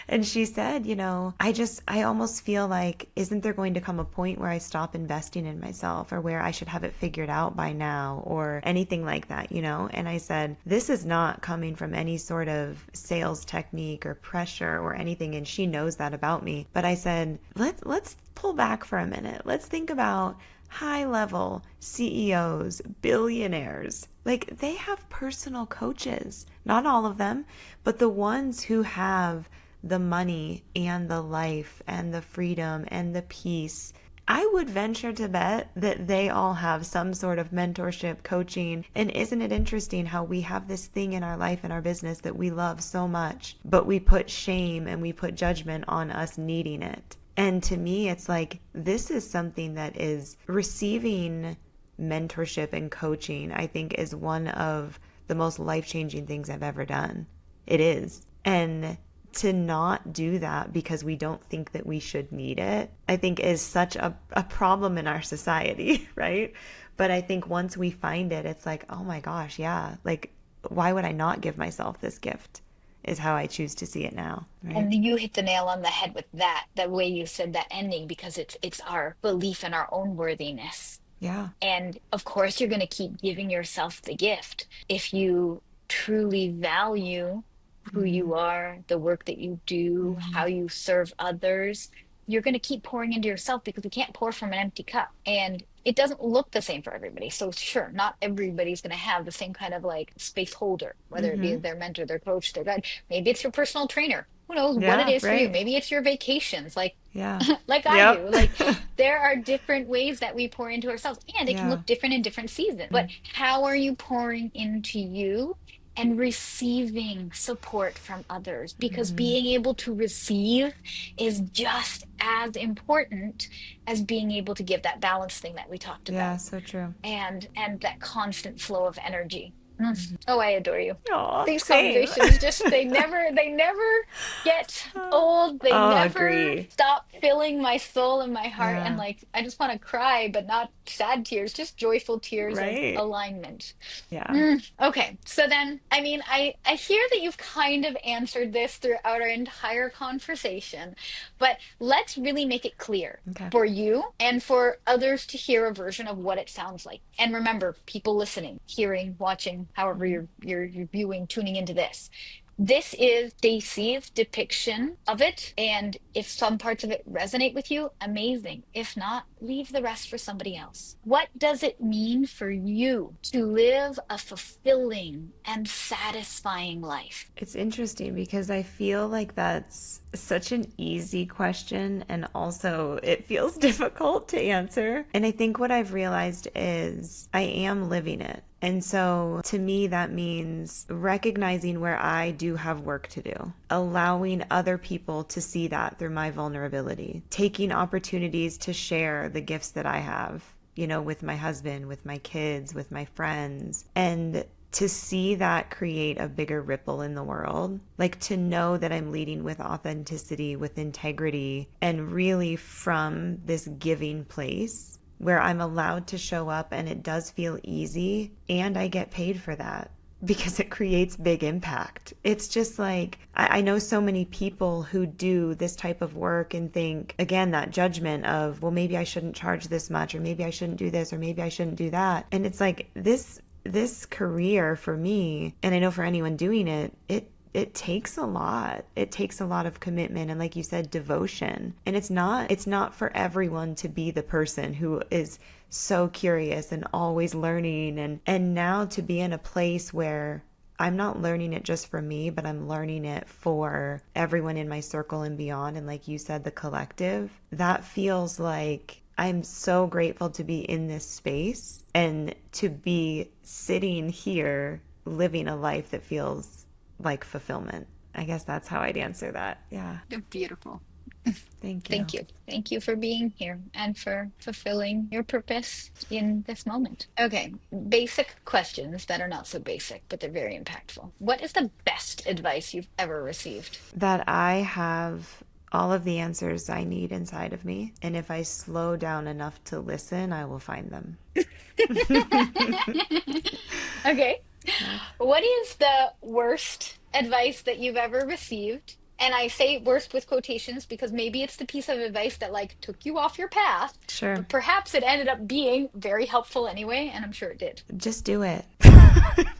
And she said, I almost feel like, isn't there going to come a point where I stop investing in myself or where I should have it figured out by now or anything like that, And I said, this is not coming from any sort of sales technique or pressure or anything. And she knows that about me. But I said, let's pull back for a minute. Let's think about high level CEOs, billionaires. Like, they have personal coaches, not all of them, but the ones who have the money and the life and the freedom and the peace. I would venture to bet that they all have some sort of mentorship, coaching. And isn't it interesting how we have this thing in our life and our business that we love so much, but we put shame and we put judgment on us needing it. And to me, it's like, this is something that is receiving mentorship and coaching, I think, is one of the most life-changing things I've ever done. It is. And to not do that because we don't think that we should need it, I think is such a problem in our society, right? But I think once we find it, it's like, oh my gosh, yeah. Like, why would I not give myself this gift? Is how I choose to see it now. Right? And you hit the nail on the head with that, the way you said that ending, because it's our belief in our own worthiness. Yeah. And of course, you're going to keep giving yourself the gift if you truly value who you are, the work that you do, how you serve others. You're going to keep pouring into yourself because we can't pour from an empty cup. And it doesn't look the same for everybody. So sure, not everybody's going to have the same kind of like space holder, whether it be their mentor, their coach, their guide. Maybe it's your personal trainer. Who knows what it is for you? Maybe it's your vacations, like like I do. Like, there are different ways that we pour into ourselves, and it can look different in different seasons. But how are you pouring into you and receiving support from others? Because being able to receive is just as important as being able to give, that balance thing that we talked about. Yeah, so true. And that constant flow of energy. Oh, I adore you. Aww, these same. conversations just they never get old. They never agree. stop filling my soul and my heart. Yeah. And like, I just want to cry, but not sad tears, just joyful tears of alignment. Yeah. Okay, so then, I mean, I hear that you've kind of answered this throughout our entire conversation, but let's really make it clear for you and for others to hear a version of what it sounds like. And remember, people listening, hearing, watching, however you're viewing, tuning into this. This is Stacy's depiction of it, and if some parts of it resonate with you, amazing. If not, leave the rest for somebody else. What does it mean for you to live a fulfilling and satisfying life? It's interesting because I feel like that's such an easy question, and also it feels difficult to answer. And I think what I've realized is I am living it. And so to me, that means recognizing where I do have work to do, allowing other people to see that through my vulnerability, taking opportunities to share the gifts that I have, with my husband, with my kids, with my friends, and to see that create a bigger ripple in the world, like to know that I'm leading with authenticity, with integrity, and really from this giving place where I'm allowed to show up and it does feel easy and I get paid for that because it creates big impact. It's just like, I know so many people who do this type of work and think, again, that judgment of, well, maybe I shouldn't charge this much, or maybe I shouldn't do this, or maybe I shouldn't do that. And it's like this career for me, and I know for anyone doing it, it takes a lot. It takes a lot of commitment and, like you said, devotion. And it's not for everyone to be the person who is so curious and always learning, and now to be in a place where I'm not learning it just for me, but I'm learning it for everyone in my circle and beyond. And like you said, the collective, that feels like I'm so grateful to be in this space and to be sitting here living a life that feels like fulfillment. I guess that's how I'd answer that. Yeah. Beautiful. Thank you. Thank you. Thank you for being here and for fulfilling your purpose in this moment. Okay, basic questions that are not so basic, but they're very impactful. What is the best advice you've ever received? That I have all of the answers I need inside of me. And if I slow down enough to listen, I will find them. Okay. Yeah. What is the worst advice that you've ever received? And I say worst with quotations because maybe it's the piece of advice that like took you off your path, Sure. but perhaps it ended up being very helpful anyway, and I'm sure it did. Just do it.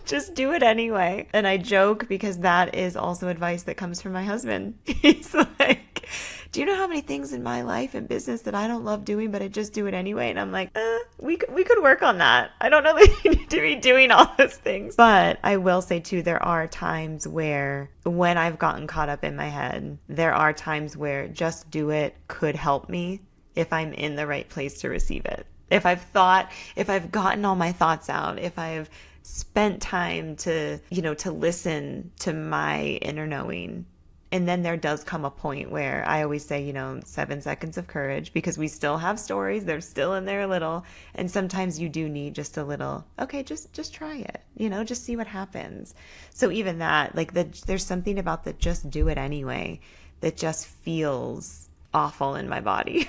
Just do it anyway. And I joke because that is also advice that comes from my husband. He's like, do you know how many things in my life and business that I don't love doing, but I just do it anyway? And I'm like, we could work on that. I don't know that you need to be doing all those things. But I will say too, there are times where when I've gotten caught up in my head, there are times where just do it could help me if I'm in the right place to receive it. If I've gotten all my thoughts out, if I've spent time to listen to my inner knowing. And then there does come a point where I always say, 7 seconds of courage, because we still have stories. They're still in there a little. And sometimes you do need just a little, okay, just try it, just see what happens. So even that, like there's something about the just do it anyway that just feels awful in my body.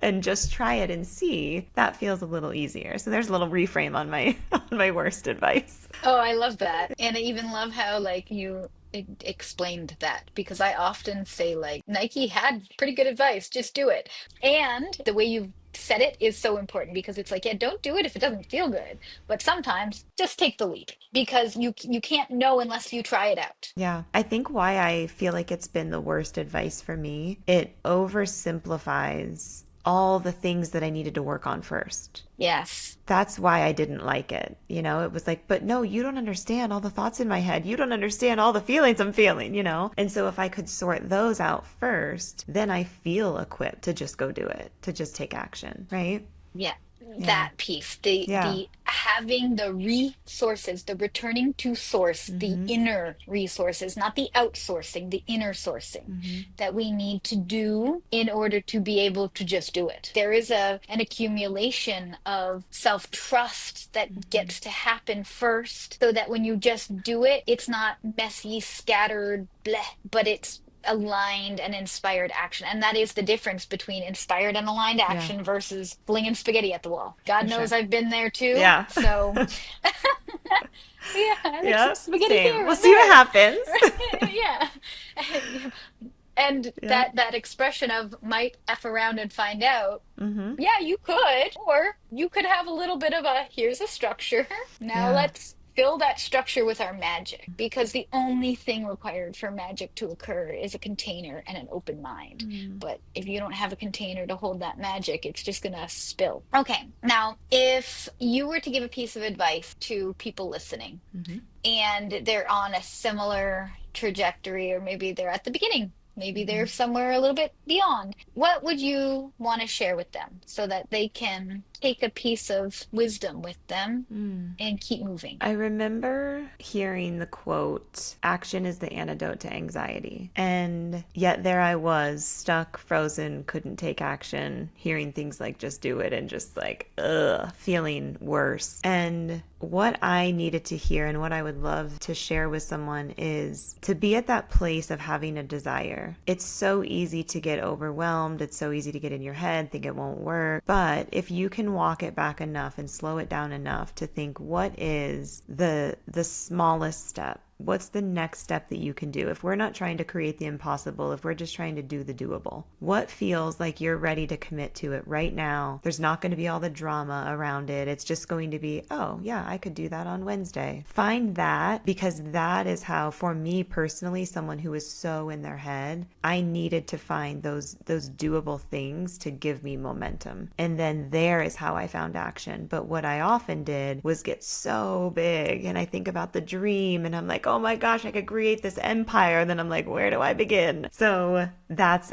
And just try it and see, that feels a little easier. So there's a little reframe on my on my worst advice. Oh, I love that. And I even love how like you explained that because I often say like Nike had pretty good advice, just do it. And the way you said it is so important because it's like, yeah, don't do it if it doesn't feel good. But sometimes just take the leap because you can't know unless you try it out. Yeah. I think why I feel like it's been the worst advice for me, it oversimplifies all the things that I needed to work on first. Yes. That's why I didn't like it. It was like, but no, you don't understand all the thoughts in my head. You don't understand all the feelings I'm feeling, And so if I could sort those out first, then I feel equipped to just go do it, to just take action, right? Yeah, Yeah. that piece, the Yeah. the having the resources, the returning to source, the Mm-hmm. inner resources, not the outsourcing, the inner sourcing Mm-hmm. that we need to do in order to be able to just do it. There is an accumulation of self-trust that Mm-hmm. gets to happen first, so that when you just do it, it's not messy, scattered, bleh, but it's aligned and inspired action. And that is the difference between inspired and aligned Yeah, action versus flinging spaghetti at the wall. God for knows sure. I've been there too. Yeah. So, yeah, like some Yeah, spaghetti same. here We'll and see what there. happens. Right? Yeah. And Yeah. that expression of might F around and find out. Mm-hmm. Yeah, you could. Or you could have a little bit of a here's a structure. Now Yeah. let's fill that structure with our magic. Because the only thing required for magic to occur is a container and an open mind. Mm. But if you don't have a container to hold that magic, it's just going to spill. Okay, now if you were to give a piece of advice to people listening Mm-hmm. and they're on a similar trajectory, or maybe they're at the beginning, maybe Mm-hmm. they're somewhere a little bit beyond. What would you want to share with them so that they can take a piece of wisdom with them Mm. and keep moving? I remember hearing the quote, action is the antidote to anxiety. And yet there I was, stuck, frozen, couldn't take action, hearing things like just do it and just like, feeling worse. And what I needed to hear and what I would love to share with someone is to be at that place of having a desire. It's so easy to get overwhelmed. It's so easy to get in your head, think it won't work. But if you can walk it back enough and slow it down enough to think, what is the smallest step? What's the next step that you can do? If we're not trying to create the impossible, if we're just trying to do the doable, what feels like you're ready to commit to it right now? There's not going to be all the drama around it. It's just going to be, oh yeah, I could do that on Wednesday. Find that, because that is how, for me personally, someone who is so in their head, I needed to find those doable things to give me momentum. And then there is how I found action. But what I often did was get so big, and I think about the dream and I'm like, oh my gosh, I could create this empire. And then I'm like, where do I begin? So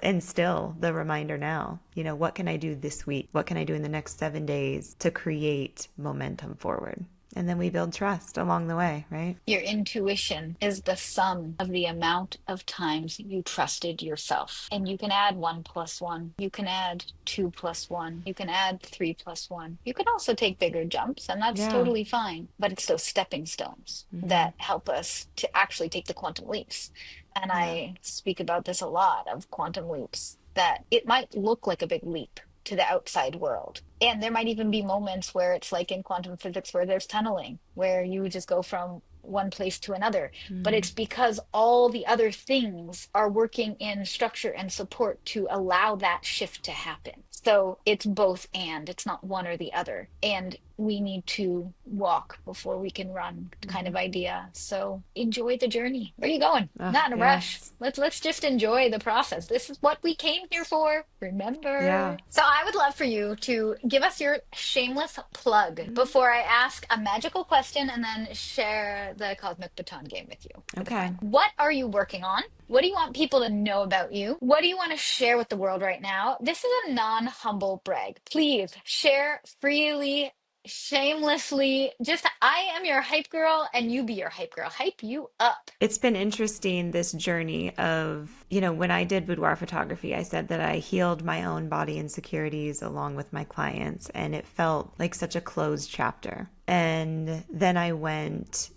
and still the reminder now, what can I do this week? What can I do in the next 7 days to create momentum forward? And then we build trust along the way, right? Your intuition is the sum of the amount of times you trusted yourself. And you can add 1+1. You can add 2+1. You can add 3+1. You can also take bigger jumps, and that's Yeah. totally fine. But it's those stepping stones that help us to actually take the quantum leaps. And Yeah. I speak about this a lot of quantum leaps, that it might look like a big leap to the outside world. And there might even be moments where it's like in quantum physics where there's tunneling, where you just go from one place to another. But it's because all the other things are working in structure and support to allow that shift to happen. So it's both and, it's not one or the other. And we need to walk before we can run kind of idea. So enjoy the journey. Where are you going? Oh, Not in a rush. yes. Let's just enjoy the process. This is what we came here for. Yeah. Remember? So I would love for you to give us your shameless plug before I ask a magical question and then share the cosmic baton game with you for the Okay. fun. What are you working on? What do you want people to know about you? What do you want to share with the world right now? This is a non-humble brag. Please share freely, shamelessly. Just, I am your hype girl and you be your hype girl. Hype you up. It's been interesting, this journey of, when I did boudoir photography, I said that I healed my own body insecurities along with my clients, and it felt like such a closed chapter. And then I went,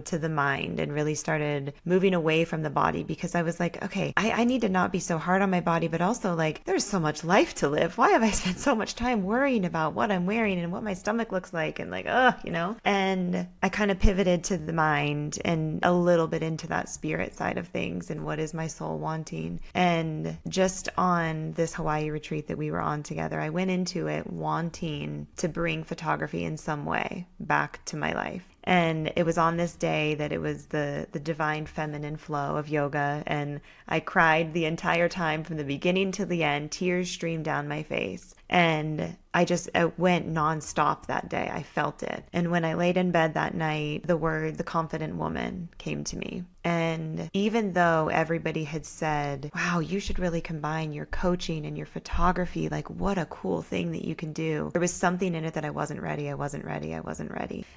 to the mind and really started moving away from the body, because I was like, okay, I need to not be so hard on my body, but also like, there's so much life to live. Why have I spent so much time worrying about what I'm wearing and what my stomach looks like? And like, and I kind of pivoted to the mind and a little bit into that spirit side of things and what is my soul wanting. And just on this Hawaii retreat that we were on together, I went into it wanting to bring photography in some way back to my life. And it was on this day that it was the divine feminine flow of yoga. And I cried the entire time from the beginning to the end. Tears streamed down my face. And I went nonstop that day. I felt it. And when I laid in bed that night, the confident woman came to me. And even though everybody had said, wow, you should really combine your coaching and your photography, like what a cool thing that you can do, there was something in it that I wasn't ready.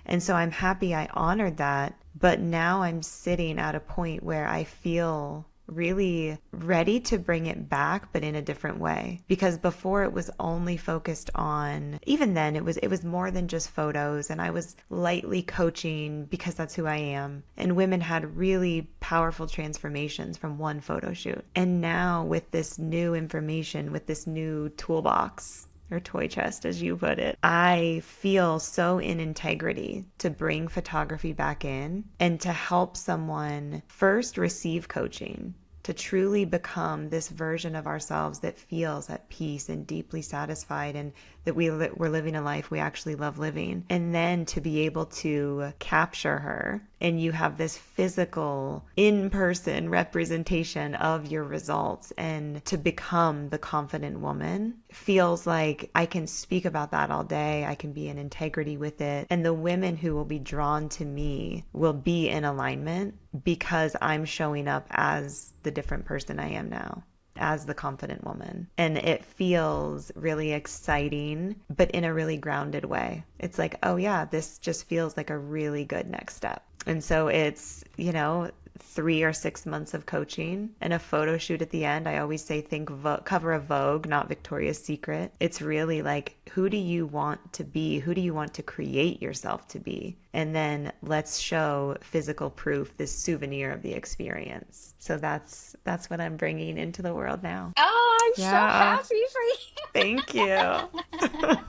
And so I'm happy I honored that. But now I'm sitting at a point where I feel really ready to bring it back, but in a different way. Because before it was only focused on, even then it was more than just photos, and I was lightly coaching because that's who I am. And women had really powerful transformations from one photo shoot. And now with this new information, with this new toolbox, or toy chest, as you put it, I feel so in integrity to bring photography back in and to help someone first receive coaching, to truly become this version of ourselves that feels at peace and deeply satisfied, and that we're living a life we actually love living. And then to be able to capture her, and you have this physical, in-person representation of your results, and to become the confident woman feels like I can speak about that all day. I can be in integrity with it. And the women who will be drawn to me will be in alignment because I'm showing up as the different person I am now, as the confident woman. And it feels really exciting, but in a really grounded way. It's like, oh yeah, this just feels like a really good next step. And so it's, 3 or 6 months of coaching and a photo shoot at the end. I always say, think cover of Vogue, not Victoria's Secret. It's really like, who do you want to be? Who do you want to create yourself to be? And then let's show physical proof, this souvenir of the experience. So that's what I'm bringing into the world now. Oh, I'm so Yeah. happy for you. Thank you.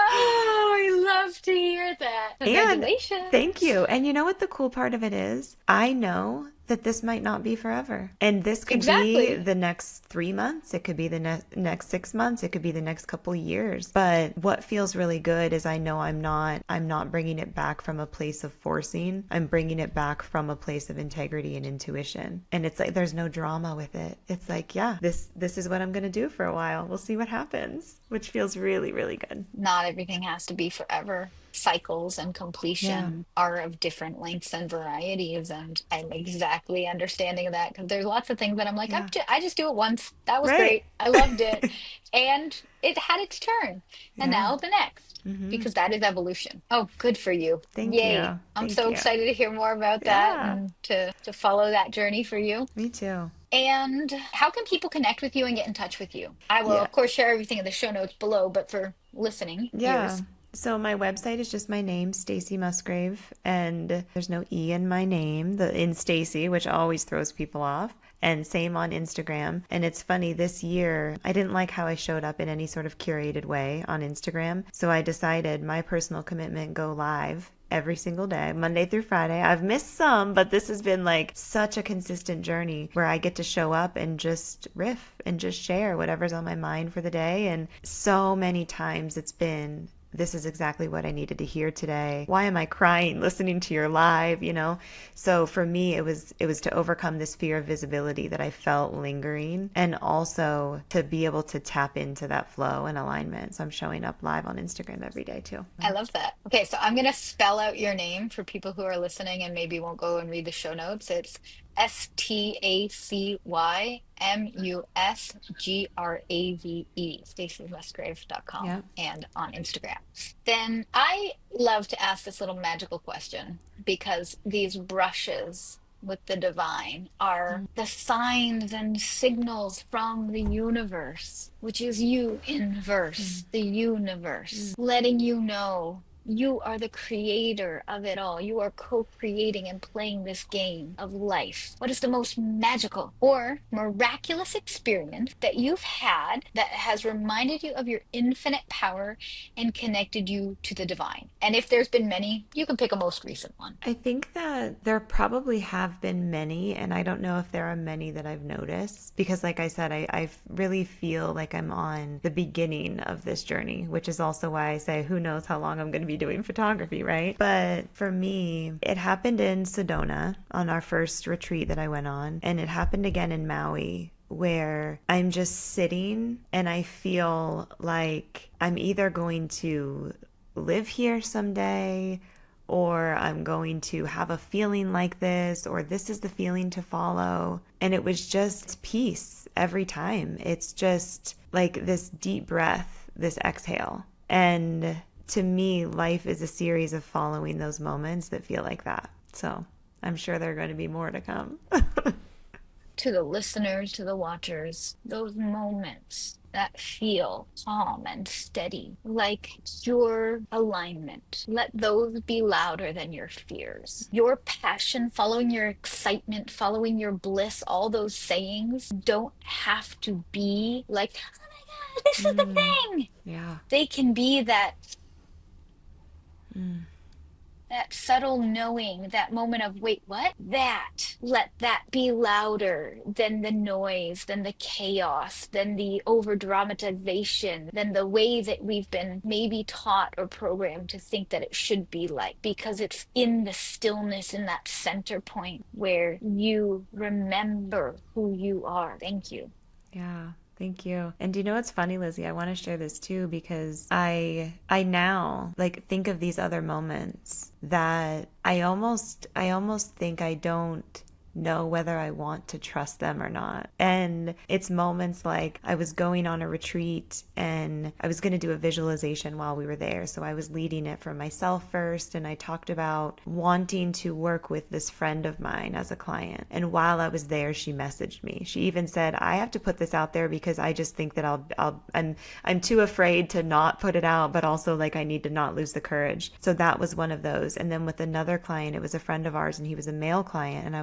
Oh, I love to hear that. And Congratulations. thank you. And you know what the cool part of it is? I know that this might not be forever. And this could be Exactly. the next 3 months. It could be the next 6 months. It could be the next couple years. But what feels really good is I know I'm not bringing it back from a place of forcing. I'm bringing it back from a place of integrity and intuition. And it's like, there's no drama with it. It's like, yeah, this is what I'm going to do for a while. We'll see what happens, which feels really, really good. Not everything has to be forever. cycles and Yeah. completion are of different lengths and varieties. And I'm exactly understanding of that because there's lots of things that I'm like, Yeah. I just do it once. That was Right. great. I loved it. And it had its turn. And Yeah. now the next, Mm-hmm. because that is evolution. Oh, good for you. Thank Yay. you. I'm Thank so you. excited to hear more about that Yeah. and to follow that journey for you. Me too. And how can people connect with you and get in touch with you? I will, Yeah. of course, share everything in the show notes below, but for listening Yeah. ears. So my website is just my name, Stacy Musgrave, and there's no E in my name, the in Stacy, which always throws people off. And same on Instagram. And it's funny, this year, I didn't like how I showed up in any sort of curated way on Instagram. So I decided my personal commitment go live every single day, Monday through Friday. I've missed some, but this has been like such a consistent journey where I get to show up and just riff and just share whatever's on my mind for the day. And so many times it's been, this is exactly what I needed to hear today. Why am I crying listening to your live, you know? So for me it was to overcome this fear of visibility that I felt lingering, and also to be able to tap into that flow and alignment. So I'm showing up live on Instagram every day too. I love that. Okay, so I'm going to spell out your name for people who are listening and maybe won't go and read the show notes. It's StacyMusgrave, stacymusgrave.com, Yep. and on Instagram. Then I love to ask this little magical question because these brushes with the divine are the signs and signals from the universe, which is you in verse, the universe, letting you know you are the creator of it all. You are co-creating and playing this game of life. What is the most magical or miraculous experience that you've had that has reminded you of your infinite power and connected you to the divine? And if there's been many, you can pick a most recent one. I think that there probably have been many, and I don't know if there are many that I've noticed because, like I said, I really feel like I'm on the beginning of this journey, which is also why I say, who knows how long I'm going to be doing photography, right? But for me, it happened in Sedona on our first retreat that I went on, and it happened again in Maui, where I'm just sitting and I feel like I'm either going to live here someday, or I'm going to have a feeling like this, or this is the feeling to follow. And it was just peace every time. It's just like this deep breath, this exhale. And to me, life is a series of following those moments that feel like that. So I'm sure there are going to be more to come. To the listeners, to the watchers, those moments that feel calm and steady, like your alignment. Let those be louder than your fears. Your passion, following your excitement, following your bliss, all those sayings don't have to be like, oh my God, this is the thing. Yeah. They can be that subtle knowing, that moment of, wait, what? That. Let that be louder than the noise, than the chaos, than the over dramatization, than the way that we've been maybe taught or programmed to think that it should be like, because it's in the stillness, in that center point where you remember who you are. Thank you. Yeah. Thank you. And do you know what's funny, Lizzie? I want to share this too because I now like think of these other moments that I almost think I don't know whether I want to trust them or not. And it's moments like I was going on a retreat and I was going to do a visualization while we were there. So I was leading it for myself first, and I talked about wanting to work with this friend of mine as a client. And while I was there, she messaged me. She even said, "I have to put this out there because I just think that I'm too afraid to not put it out, but also like I need to not lose the courage." So that was one of those. And then with another client, it was a friend of ours and he was a male client, and I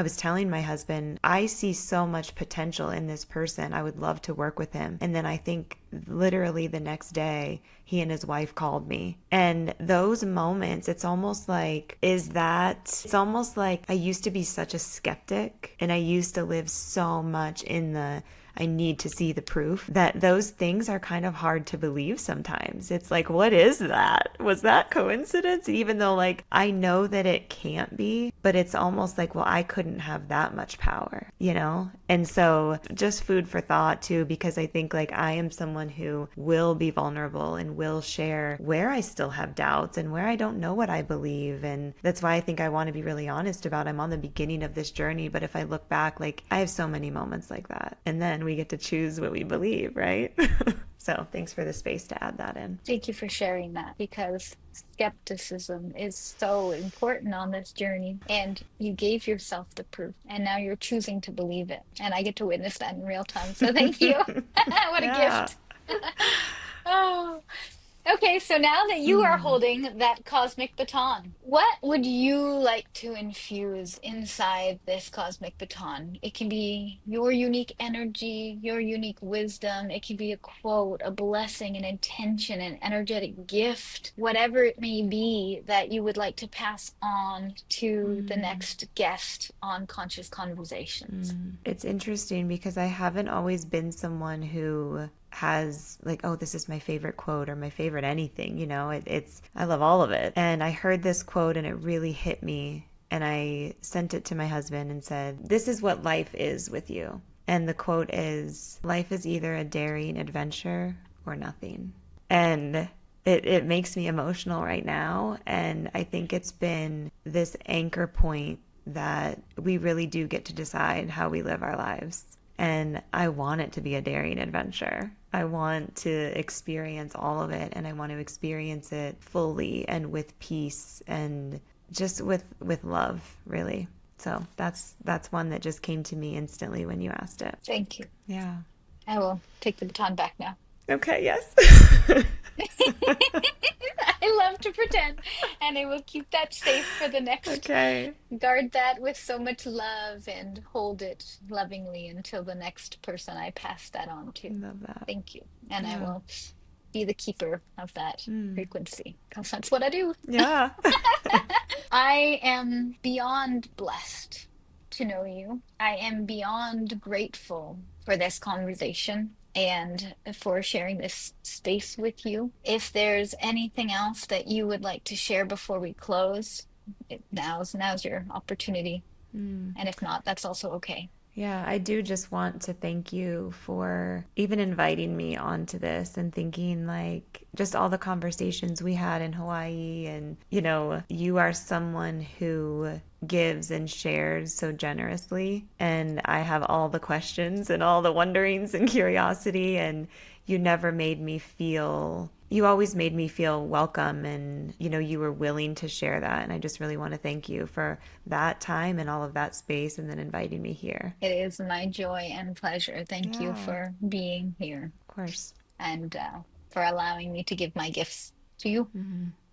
was telling my husband, I see so much potential in this person. I would love to work with him. And then I think literally the next day, he and his wife called me. And those moments, it's almost like I used to be such a skeptic, and I used to live so much in the I need to see the proof, that those things are kind of hard to believe sometimes. It's like, what is that? Was that coincidence? Even though like I know that it can't be, but it's almost like, well, I couldn't have that much power, you know? And so just food for thought too, because I think like I am someone someone who will be vulnerable and will share where I still have doubts and where I don't know what I believe. And that's why I think I want to be really honest about I'm on the beginning of this journey. But if I look back, like I have so many moments like that. And then we get to choose what we believe, right? So thanks for the space to add that in. Thank you for sharing that because skepticism is so important on this journey. And you gave yourself the proof, and now you're choosing to believe it. And I get to witness that in real time. So thank you. What a Yeah. gift. Oh. Okay, so now that you are holding that cosmic baton, what would you like to infuse inside this cosmic baton? It can be your unique energy, your unique wisdom. It can be a quote, a blessing, an intention, an energetic gift, whatever it may be that you would like to pass on to the next guest on Conscious Conversations. It's interesting because I haven't always been someone who has like, oh, this is my favorite quote or my favorite anything, it's I love all of it. And I heard this quote and it really hit me. And I sent it to my husband and said, this is what life is with you. And the quote is, life is either a daring adventure or nothing. And it makes me emotional right now. And I think it's been this anchor point that we really do get to decide how we live our lives. And I want it to be a daring adventure. I want to experience all of it, and I want to experience it fully and with peace and just with love, really. So that's one that just came to me instantly when you asked it. Thank you. Yeah. I will take the baton back now. Okay, yes. I love to pretend, and I will keep that safe for the next. Okay. Guard that with so much love and hold it lovingly until the next person I pass that on to. Love that. Thank you. And I Yeah. will be the keeper of that frequency because that's what I do. Yeah. I am beyond blessed to know you. I am beyond grateful for this conversation and for sharing this space with you. If there's anything else that you would like to share before we close, now's your opportunity. And if not, that's also okay. Yeah, I do just want to thank you for even inviting me onto this and thinking like just all the conversations we had in Hawaii. And, you are someone who gives and shares so generously. And I have all the questions and all the wonderings and curiosity. And you never made me feel, you always made me feel welcome, and you were willing to share that. And I just really want to thank you for that time and all of that space and then inviting me here. It is my joy and pleasure. Thank you Yeah. for being here Of course. and for allowing me to give my gifts to you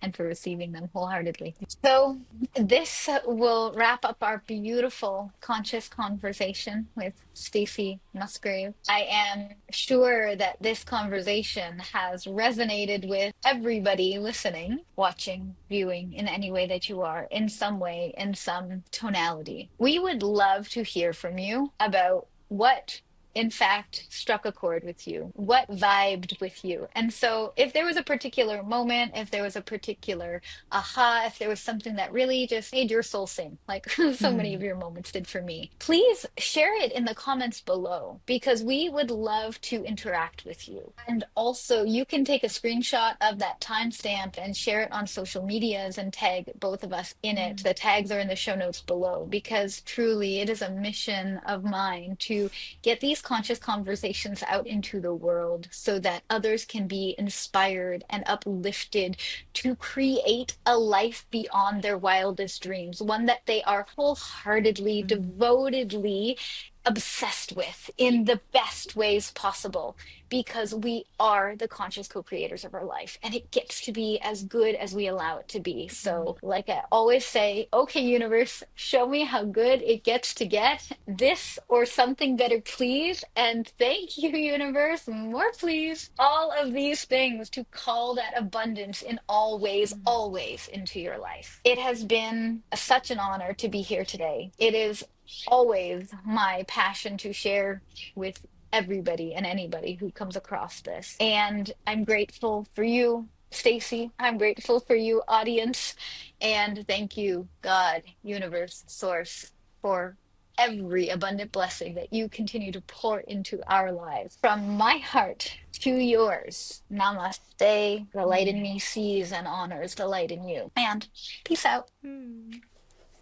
and for receiving them wholeheartedly. So, this will wrap up our beautiful conscious conversation with Stacy Musgrave. I am sure that this conversation has resonated with everybody listening, watching, viewing, in any way that you are, in some way, in some tonality. We would love to hear from you about what in fact struck a chord with you, what vibed with you. And so if there was a particular moment, if there was a particular aha, if there was something that really just made your soul sing, like so many of your moments did for me, please share it in the comments below because we would love to interact with you. And also you can take a screenshot of that timestamp and share it on social medias and tag both of us in it. The tags are in the show notes below because truly it is a mission of mine to get these conscious conversations out into the world so that others can be inspired and uplifted to create a life beyond their wildest dreams, one that they are wholeheartedly, devotedly obsessed with in the best ways possible, because we are the conscious co-creators of our life and it gets to be as good as we allow it to be. So like I always say, okay, universe, show me how good it gets to get, this or something better, please. And thank you, universe, more please. All of these things to call that abundance in all ways, always into your life. It has been such an honor to be here today. It is always my passion to share with everybody and anybody who comes across this. And I'm grateful for you, Stacy. I'm grateful for you, audience. And thank you, God, universe, source, for every abundant blessing that you continue to pour into our lives. From my heart to yours, namaste. The light in me sees and honors the light in you. And peace out. Hmm.